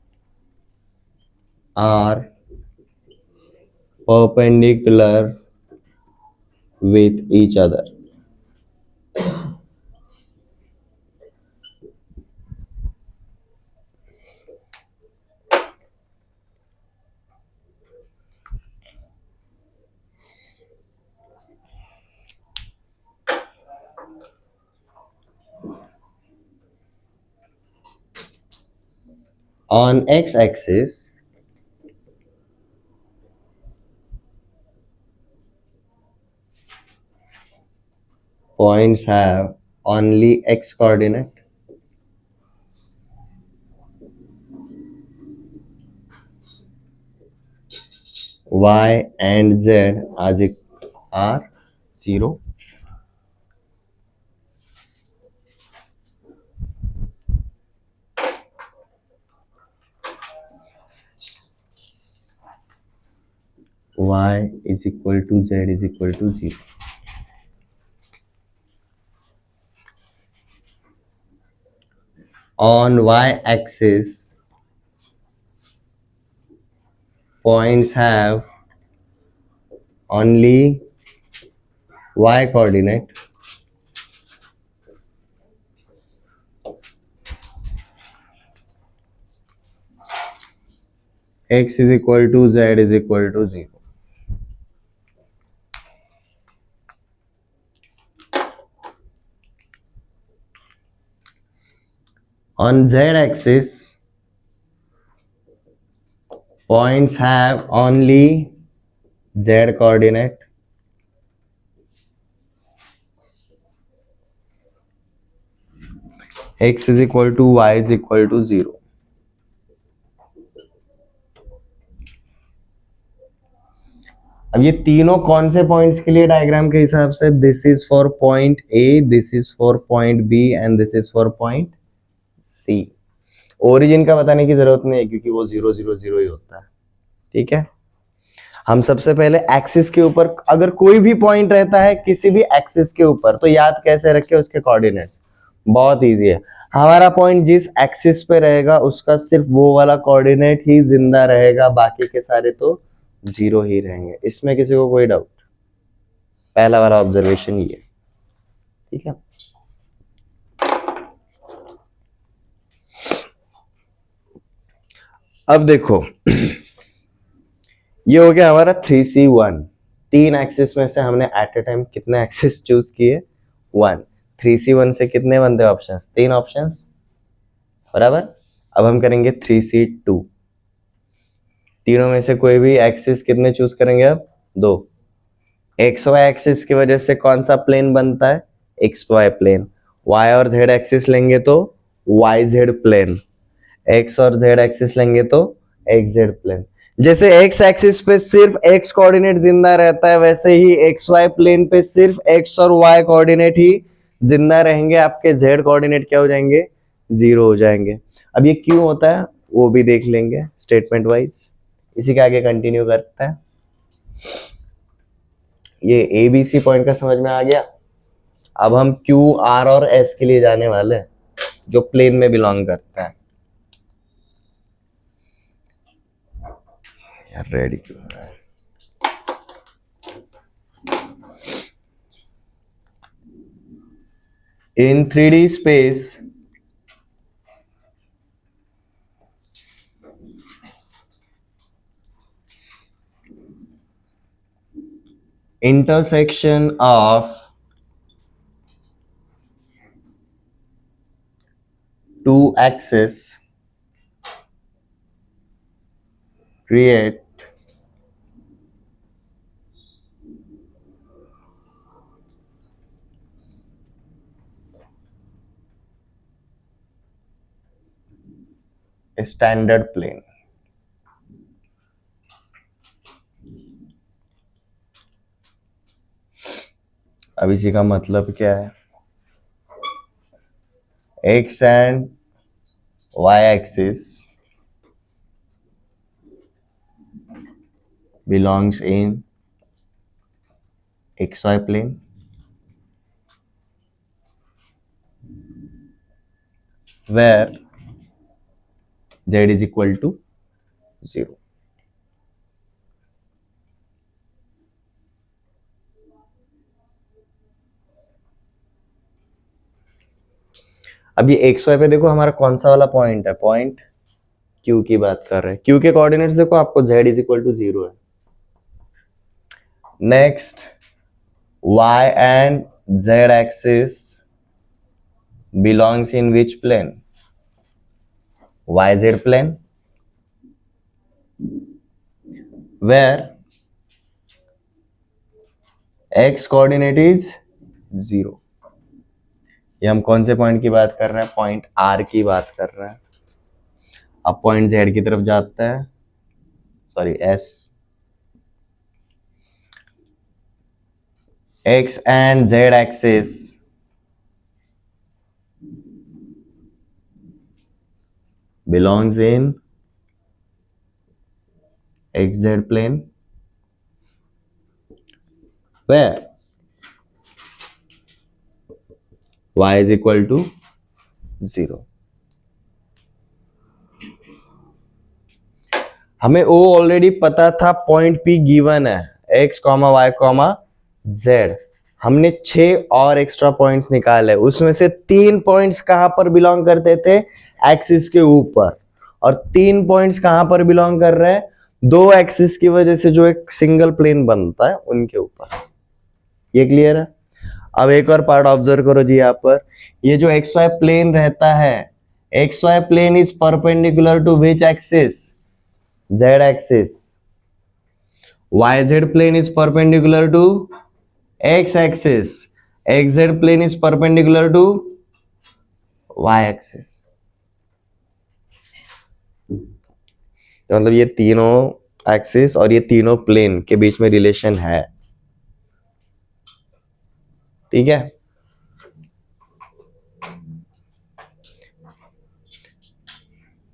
are perpendicular with each other. On x-axis, points have only x coordinate. Y and z are 0. Y is equal to z is equal to 0. On y-axis, points have only y coordinate. X is equal to z is equal to 0. On z-axis, points have only z coordinate. X is equal to y is equal to 0. अब ये तीनों कौन से पॉइंट्स के लिए डायग्राम के हिसाब से, this is for point A, this is for point B and this is for point C. Origin का बताने की जरूरत नहीं है क्योंकि वो 0, 0, 0 ही होता है। ठीक है, हम सबसे पहले एक्सिस के ऊपर अगर कोई भी पॉइंट रहता है किसी भी एक्सिस के ऊपर तो याद कैसे रखे उसके कोऑर्डिनेट्स, बहुत इजी है। हमारा पॉइंट जिस एक्सिस पे रहेगा उसका सिर्फ वो वाला कोऑर्डिनेट ही जिंदा रहेगा, बाकी के सारे तो 0 ही रहेंगे। इसमें किसी को कोई डाउट? पहला वाला ऑब्जर्वेशन ये, ठीक है। अब देखो ये हो गया हमारा 3C1। 3 एक्सिस में से हमने एट ए टाइम कितने एक्सिस चूज किए? 1। 3C1 से कितने बनते ऑप्शंस? 3 ऑप्शंस, बराबर। अब हम करेंगे 3C2। तीनों में से कोई भी एक्सिस कितने चूज करेंगे? अब 2। एक्स वाई एक्सिस की वजह से कौन सा प्लेन बनता है? X y plane. वाई और जेड एक्सिस लेंगे तो वाई जेड प्लेन, एक्स और जेड एक्सिस लेंगे तो एक्स जेड प्लेन। जैसे एक्स एक्सिस पे सिर्फ एक्स कोऑर्डिनेट जिंदा रहता है, वैसे ही एक्स वाई प्लेन पे सिर्फ एक्स और वाई कोऑर्डिनेट ही जिंदा रहेंगे। आपके जेड कोऑर्डिनेट क्या हो जाएंगे? 0 हो जाएंगे। अब ये क्यों होता है वो भी देख लेंगे स्टेटमेंट वाइज। इसी के आगे कंटिन्यू करते हैं। ये ए बी सी पॉइंट का समझ में आ गया। अब हम क्यू आर और एस के लिए जाने वाले हैं जो प्लेन में बिलोंग करता है। यार रेडी क्यों है? in 3D space intersection of two axes create a standard plane. अब इसी का मतलब क्या है? x and y axis belongs in xy plane where z is equal to 0. अब ये एक्स वाई पे देखो हमारा कौन सा वाला पॉइंट है, पॉइंट क्यू की बात कर रहे हैं। क्यू के कोऑर्डिनेट्स देखो आपको z इज इक्वल टू 0 है। Next y and z axis belongs in which plane? YZ plane where x coordinate is 0. ये हम कौन से पॉइंट की बात कर रहे हैं? पॉइंट R की बात कर रहे हैं। अब पॉइंट Z की तरफ जाता है, sorry S, x and Z axis belongs in XZ plane where y is equal to 0. हमें O ऑलरेडी पता था, पॉइंट P गिवन है, x, y, z। हमने 6 और एक्स्ट्रा पॉइंट्स निकाले, उसमें से 3 पॉइंट्स कहां पर बिलोंग करते थे? एक्सिस के ऊपर। और 3 पॉइंट्स कहां पर बिलोंग कर रहे हैं? 2 एक्सिस की वजह से जो एक सिंगल प्लेन बनता है उनके ऊपर। ये क्लियर है? अब एक और पार्ट ऑब्जर्व करो जी, यहाँ पर ये जो एक्स वाई प्लेन रहता है, x y plane is perpendicular to which axis? z axis. yz plane is perpendicular to x axis. xz plane is perpendicular to y axis. तो मतलब ये तीनों एक्सिस और ये तीनों प्लेन के बीच में रिलेशन है, ठीक है।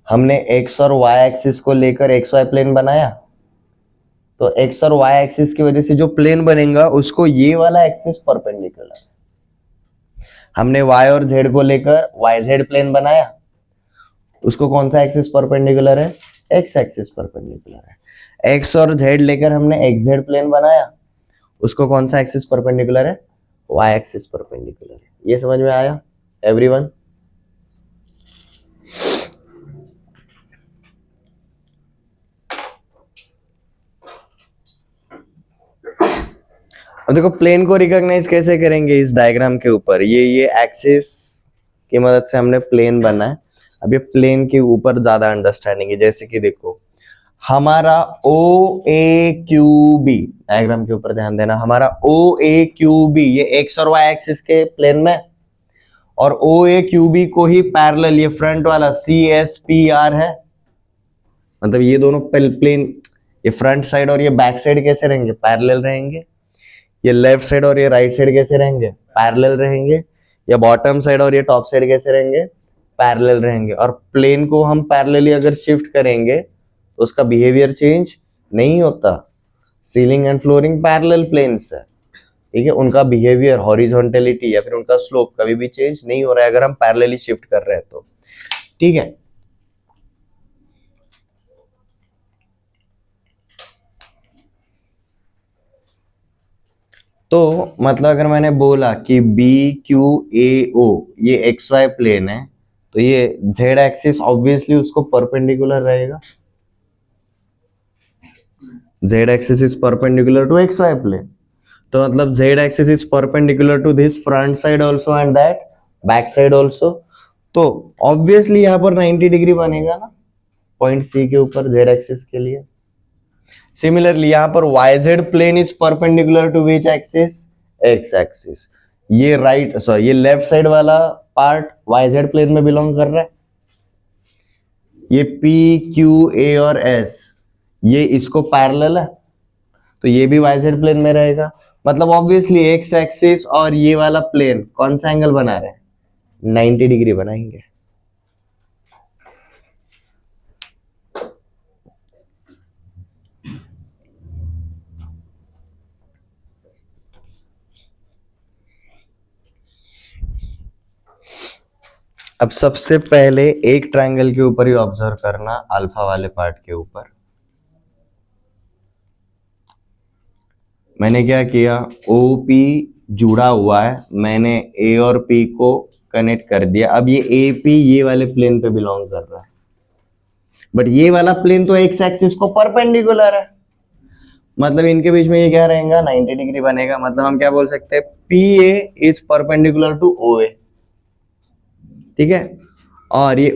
हमने x और y एक्सिस को लेकर एक्स वाई प्लेन बनाया, तो x और y एक्सिस की वजह से जो प्लेन बनेगा उसको ये वाला एक्सिस परपेंडिकुलर। हमने y और z को लेकर yz प्लेन बनाया, उसको कौन सा एक्सिस परपेंडिकुलर है? x एक्सिस परपेंडिकुलर है। x और z लेकर हमने xz प्लेन बनाया, उसको कौन सा एक्सिस परपेंडिकुलर है? y एक्सिस परपेंडिकुलर है। ये समझ में आया एवरीवन? अब देखो प्लेन को रिकॉग्नाइज कैसे करेंगे इस डायग्राम के ऊपर। ये एक्सिस की मदद से हमने प्लेन बना है। अब ये प्लेन के ऊपर ज्यादा अंडरस्टैंडिंग है, जैसे कि देखो हमारा ओ ए क्यू बी, डायग्राम के ऊपर ध्यान देना, हमारा ओ ए क्यू बी ये एक्स और वाई एक्सिस के प्लेन में, और ओ ए क्यू बी को ही पैरेलल ये फ्रंट वाला सी एस पी आर है। मतलब ये दोनों प्लेन, ये फ्रंट साइड और ये बैक साइड कैसे रहेंगे? पैरेलल रहेंगे। ये लेफ्ट साइड और ये राइट साइड कैसे रहेंगे? पैरेलल रहेंगे। या बॉटम साइड और ये टॉप साइड कैसे रहेंगे? पैरेलल रहेंगे। और प्लेन को हम पैरेलली अगर शिफ्ट करेंगे तो उसका बिहेवियर चेंज नहीं होता। Ceiling and flooring parallel planes है, ठीक है, उनका बिहेवियर, हॉरिजॉन्टलिटी या फिर उनका स्लोप कभी भी चेंज नहीं हो रहा है अगर हम पैरेलली शिफ्ट कर रहे हैं तो, ठीक है। तो मतलब अगर मैंने बोला कि बी क्यू ए ओ ये एक्स वाई प्लेन है, तो ये जेड एक्सिस ऑब्वियसली उसको परपेंडिकुलर रहेगा. Z axis is perpendicular to x y plane. तो मतलब z axis is perpendicular to this front side also and that back side also. तो ऑब्वियसली यहाँ पर 90 डिग्री बनेगा ना पॉइंट सी के ऊपर जेड एक्सिस के लिए. सिमिलरली यहाँ पर YZ plane is perpendicular to which axis, x axis. ये राइट सॉरी ये लेफ्ट साइड वाला पार्ट YZ प्लेन में बिलोंग कर रहा है. ये P Q A और S ये इसको पैरेलल है, तो ये भी YZ प्लेन में रहेगा. मतलब ऑब्वियसली एक्स एक्सिस और ये वाला प्लेन कौन सा एंगल बना रहे हैं, 90 डिग्री बनाएंगे. अब सबसे पहले एक ट्रायंगल के ऊपर ही ऑब्जर्व करना, अल्फा वाले पार्ट के ऊपर. मैंने क्या किया, OP जुड़ा हुआ है, मैंने A और P को कनेक्ट कर दिया. अब ये AP ये वाले प्लेन पे बिलोंग कर रहा है, बट ये वाला प्लेन तो एक्स एक्सिस को परपेंडिकुलर है. मतलब इनके बीच में ये क्या रहेगा, 90 डिग्री बनेगा. मतलब हम क्या बोल सकते हैं, PA is perpendicular to OA. ठीक है. और ये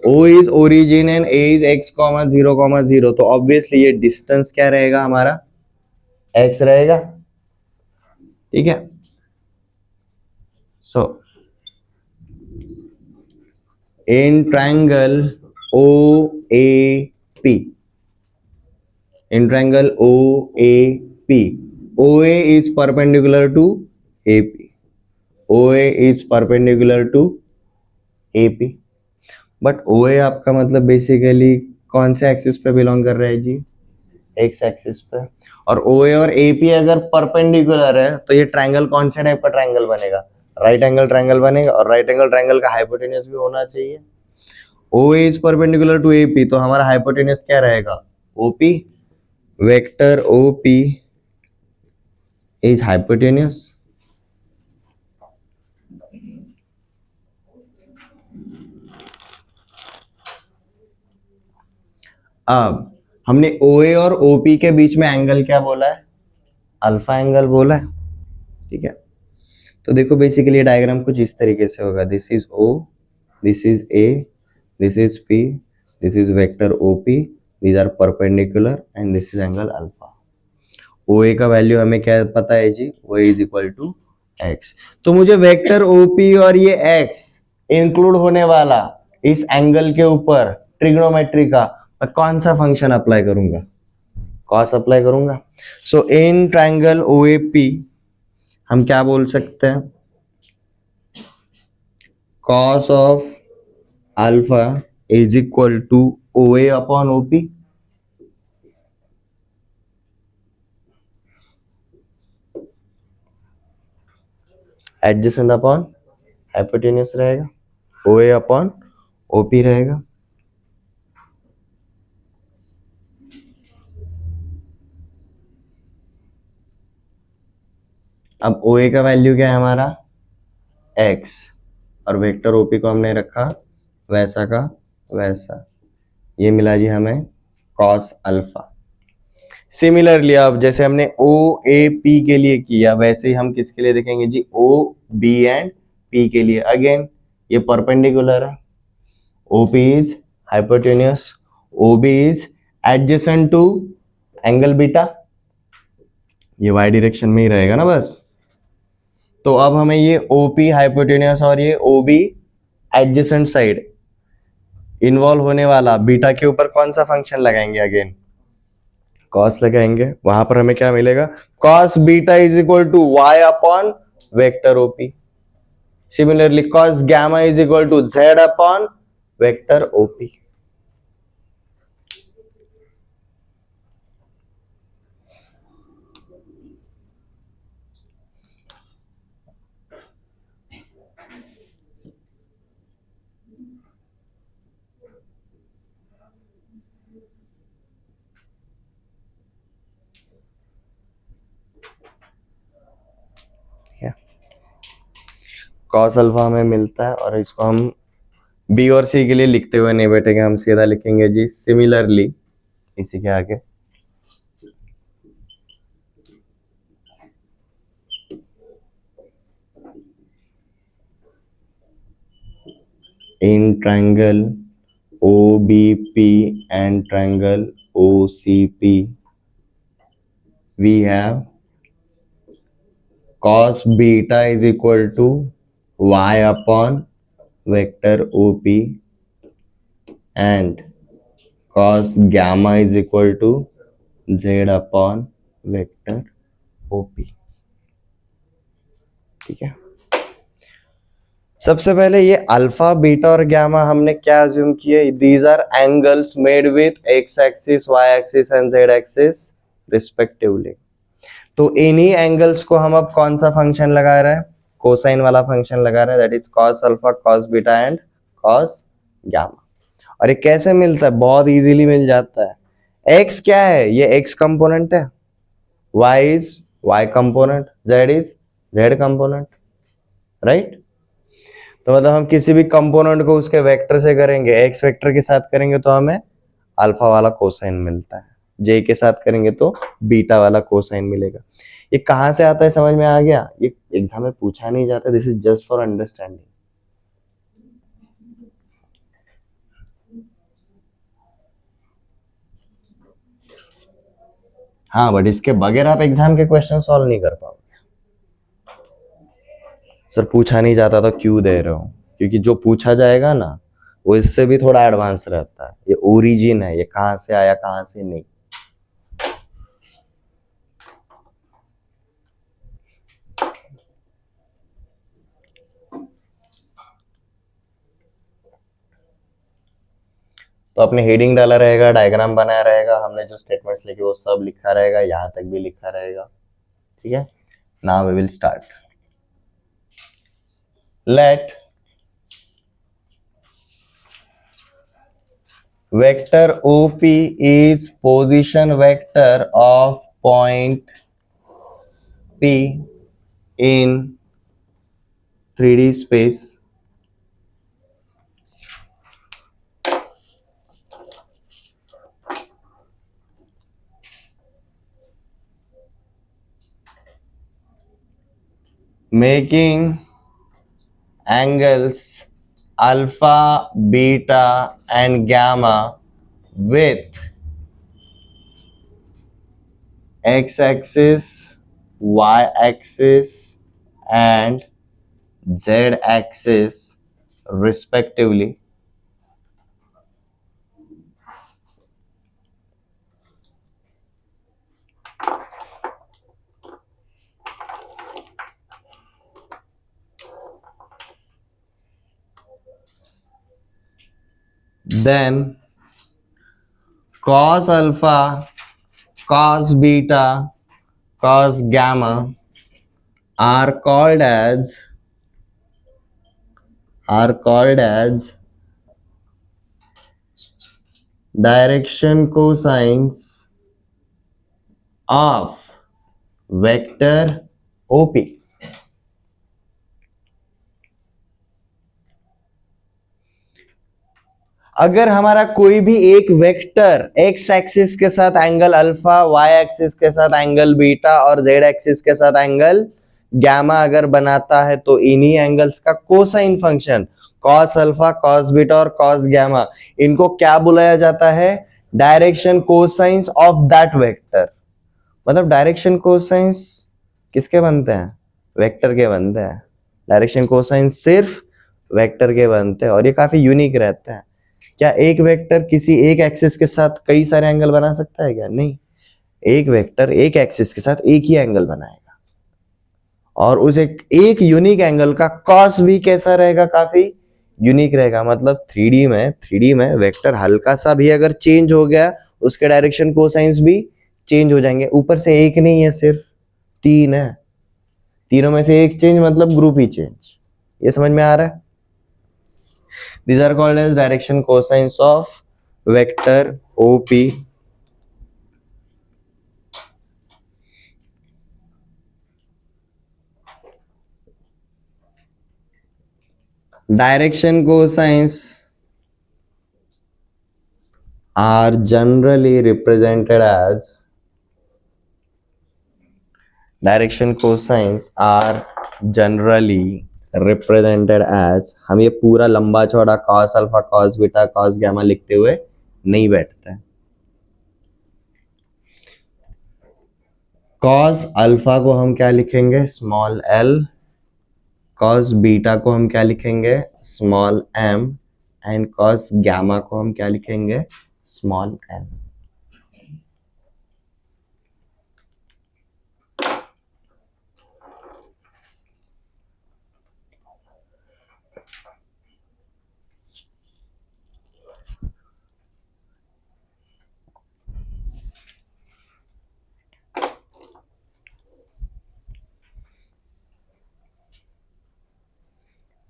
O is origin and A is x, 0,0. तो ऑब्वियसली ये डिस्टेंस क्या रहेगा हमारा, x रहेगा. ठीक है. So in triangle OAP, in triangle OAP, OA is perpendicular to AP. OA is perpendicular to AP. But OA आपका मतलब बेसिकली कौन से एक्सिस पे बिलोंग कर रहा है जी, एक्स एक्सिस पे. और OA और AP अगर परपेंडिकुलर है तो ये ट्रायंगल कौन से टाइप का ट्रायंगल बनेगा, राइट एंगल ट्रायंगल बनेगा. और राइट एंगल ट्रायंगल का हाइपोटेन्यूज भी होना चाहिए. OA is perpendicular to AP, तो हमारा हाइपोटेन्यूज क्या रहेगा, OP. Vector OP is hypotenuse. अब हमने OA और OP के बीच में एंगल क्या बोला है, अल्फा एंगल बोला है. ठीक है. तो देखो बेसिकली डायग्राम कुछ इस तरीके से होगा. This is O, this is A, this is P, this is vector OP, these are perpendicular and this is angle alpha. OA का वैल्यू हमें क्या पता है जी, OA is equal to x. तो मुझे वेक्टर OP और ये x इंक्लूड होने वाला इस एंगल के ऊपर ट्रिग्नोमेट्री का मैं कौन सा फंक्शन अप्लाई करूंगा, कॉस अप्लाई करूंगा. सो इन ट्रायंगल OAP हम क्या बोल सकते हैं, cos of alpha is equal to OA upon OP. Adjacent upon hypotenuse रहेगा, OA अपॉन OP रहेगा. अब OA का वैल्यू क्या है हमारा, x, और वेक्टर OP को हमने रखा वैसा का वैसा. ये मिला जी हमें cos अल्फा. सिमिलरली अब जैसे हमने OAP के लिए किया वैसे ही हम किसके लिए देखेंगे जी, OB एंड P के लिए. अगेन ये परपेंडिकुलर है, OP is hypotenuse, OB is adjacent to angle beta. ये y डायरेक्शन में ही रहेगा ना बस. तो अब हमें ये OP हाइपोटेन्यूस और ये OB एडजेसेंट साइड इन्वॉल्व होने वाला बीटा के ऊपर कौन सा फंक्शन लगाएंगे, अगेन कॉस लगाएंगे. वहां पर हमें क्या मिलेगा, cos beta is equal to y upon vector OP. Similarly cos gamma is equal to z upon vector OP. Cos alpha हमें मिलता है और इसको हम बी और सी के लिए लिखते हुए नहीं बैठेंगे, हम सीधा लिखेंगे जी सिमिलरली इसी के आगे in triangle OBP and triangle OCP we have cos beta is equal to y upon vector OP and cos gamma is equal to z upon vector OP। ठीक है, सबसे पहले ये अल्फा बीटा और गामा हमने क्या अज्यूम किए, these are angles made with x axis y axis and z axis respectively. तो इन्हीं एंगल्स को हम अब कौन सा फंक्शन लगा रहे हैं, कोसाइन वाला फंक्शन लगा रहे हैं, that is cos alpha cos beta and cos gamma. और ये कैसे मिलता है, बहुत इजीली मिल जाता है। एक्स क्या है, ये एक्स कंपोनेंट है, y is y component, z is z component, right. तो मतलब हम किसी भी कंपोनेंट को उसके वेक्टर से करेंगे, एक्स वेक्टर के साथ करेंगे तो हमें अल्फा वाला कोसाइन मिलता है, जे के साथ करेंगे तो बीटा वाला कोसाइन मिलेगा। ये कहां से आता है, समझ में आ गया, ये एग्जाम में पूछा नहीं जाता, this is just for understanding. हाँ, बट इसके बगैर आप एग्जाम के क्वेश्चन सॉल्व नहीं कर पाओगे। सर पूछा नहीं जाता तो क्यों दे रहे हो, क्योंकि जो पूछा जाएगा ना वो इससे भी थोड़ा एडवांस रहता है, ये ओरिजिन है, ये कहां से आया कहां से नहीं। तो अपने हेडिंग डाला रहेगा, डायग्राम बनाया रहेगा, हमने जो स्टेटमेंट्स लिखे वो सब लिखा रहेगा, यहां तक भी लिखा रहेगा, ठीक है। Now we will start. Let vector OP is position vector of point P in 3D space making angles alpha, beta and gamma with x-axis, y-axis and z-axis respectively. Then cos alpha, cos beta, cos gamma are called as direction cosines of vector OP। अगर हमारा कोई भी एक वेक्टर एक्स एक्सिस के साथ एंगल अल्फा, वाई एक्सिस के साथ एंगल बीटा और जेड एक्सिस के साथ एंगल गामा अगर बनाता है तो इन्हीं एंगल्स का cosine function cos alpha, cos beta और कॉस गामा, इनको क्या बुलाया जाता है, direction cosines of that vector. मतलब डायरेक्शन कोसाइंस किसके बनते हैं, वेक्टर के बनते हैं। डायरेक्शन कोसाइंस सिर्फ वेक्टर के बनते हैं और ये काफी यूनिक रहता है। क्या एक वेक्टर किसी एक एक्सिस के साथ कई सारे एंगल बना सकता है क्या, नहीं। एक वेक्टर एक एक्सिस के साथ एक ही एंगल बनाएगा और उस एक यूनिक एंगल का कॉस भी कैसा रहेगा, काफी यूनिक रहेगा। मतलब 3D में वेक्टर हल्का सा भी अगर चेंज हो गया उसके डायरेक्शन कोसाइंस भी चेंज हो जाएंगे। ऊपर से एक नहीं है, सिर्फ 3 है, तीनों में से एक चेंज मतलब ग्रुप ही चेंज। ये समझ में आ रहा है। These are called as direction cosines of vector OP. Direction cosines are generally represented as direction cosines are generally represented as, हम ये पूरा लंबा चौड़ा cos alpha cos beta cos gamma लिखते हुए नहीं बैठते। cos अल्फा को हम क्या लिखेंगे स्मॉल l, cos बीटा को हम क्या लिखेंगे small m and cos gamma को हम क्या लिखेंगे स्मॉल n।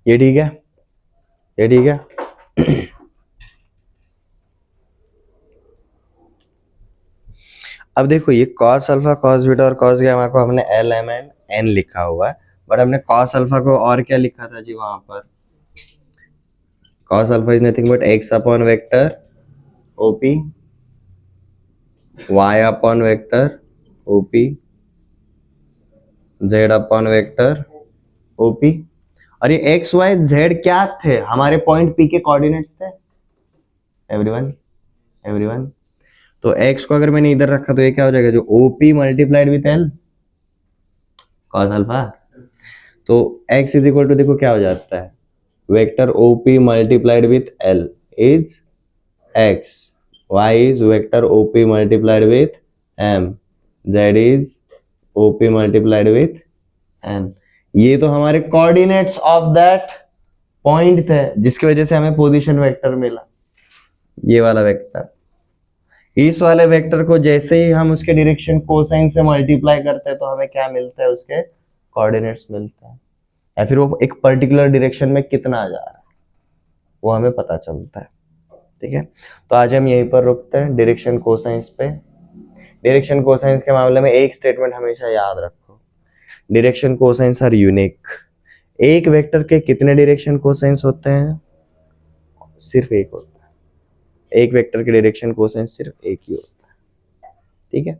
ये ठीक है, ये ठीक है। अब देखो ये cos अल्फा cos बीटा और cos गैमा को हमने l m एंड n लिखा हुआ है, बट हमने cos अल्फा को और क्या लिखा था जी वहां पर, cos alpha is nothing but x upon vector op, y upon vector op, z upon vector op। और ये x y z क्या थे हमारे पॉइंट p के कोऑर्डिनेट्स थे एवरीवन, एवरीवन। तो x को अगर मैंने इधर रखा तो ये क्या हो जाएगा जो OP multiplied with l cos alpha. तो x इज इक्वल टू देखो क्या हो जाता है vector OP multiplied with l is x, y is vector OP multiplied with m, z is OP multiplied with n। ये तो हमारे कोऑर्डिनेट्स ऑफ दैट पॉइंट थे जिसकी वजह से हमें पोजीशन वेक्टर मिला, ये वाला वेक्टर। इस वाले वेक्टर को जैसे ही हम उसके डायरेक्शन कोसाइन से मल्टीप्लाई करते हैं तो हमें क्या मिलता है उसके कोऑर्डिनेट्स मिलता है, या फिर वो एक पर्टिकुलर डायरेक्शन में कितना जा रहा है वो हमें पता चलता है। ठीक है, तो आज हम यहीं पर रुकते हैं डायरेक्शन कोसाइंस पे। डायरेक्शन कोसाइंस के मामले में एक स्टेटमेंट हमेशा याद रखो, डायरेक्शन कोसाइंस आर यूनिक। एक वेक्टर के कितने डायरेक्शन कोसाइंस होते हैं, सिर्फ एक होता है। एक वेक्टर के डायरेक्शन कोसाइंस सिर्फ एक ही होता है। ठीक है।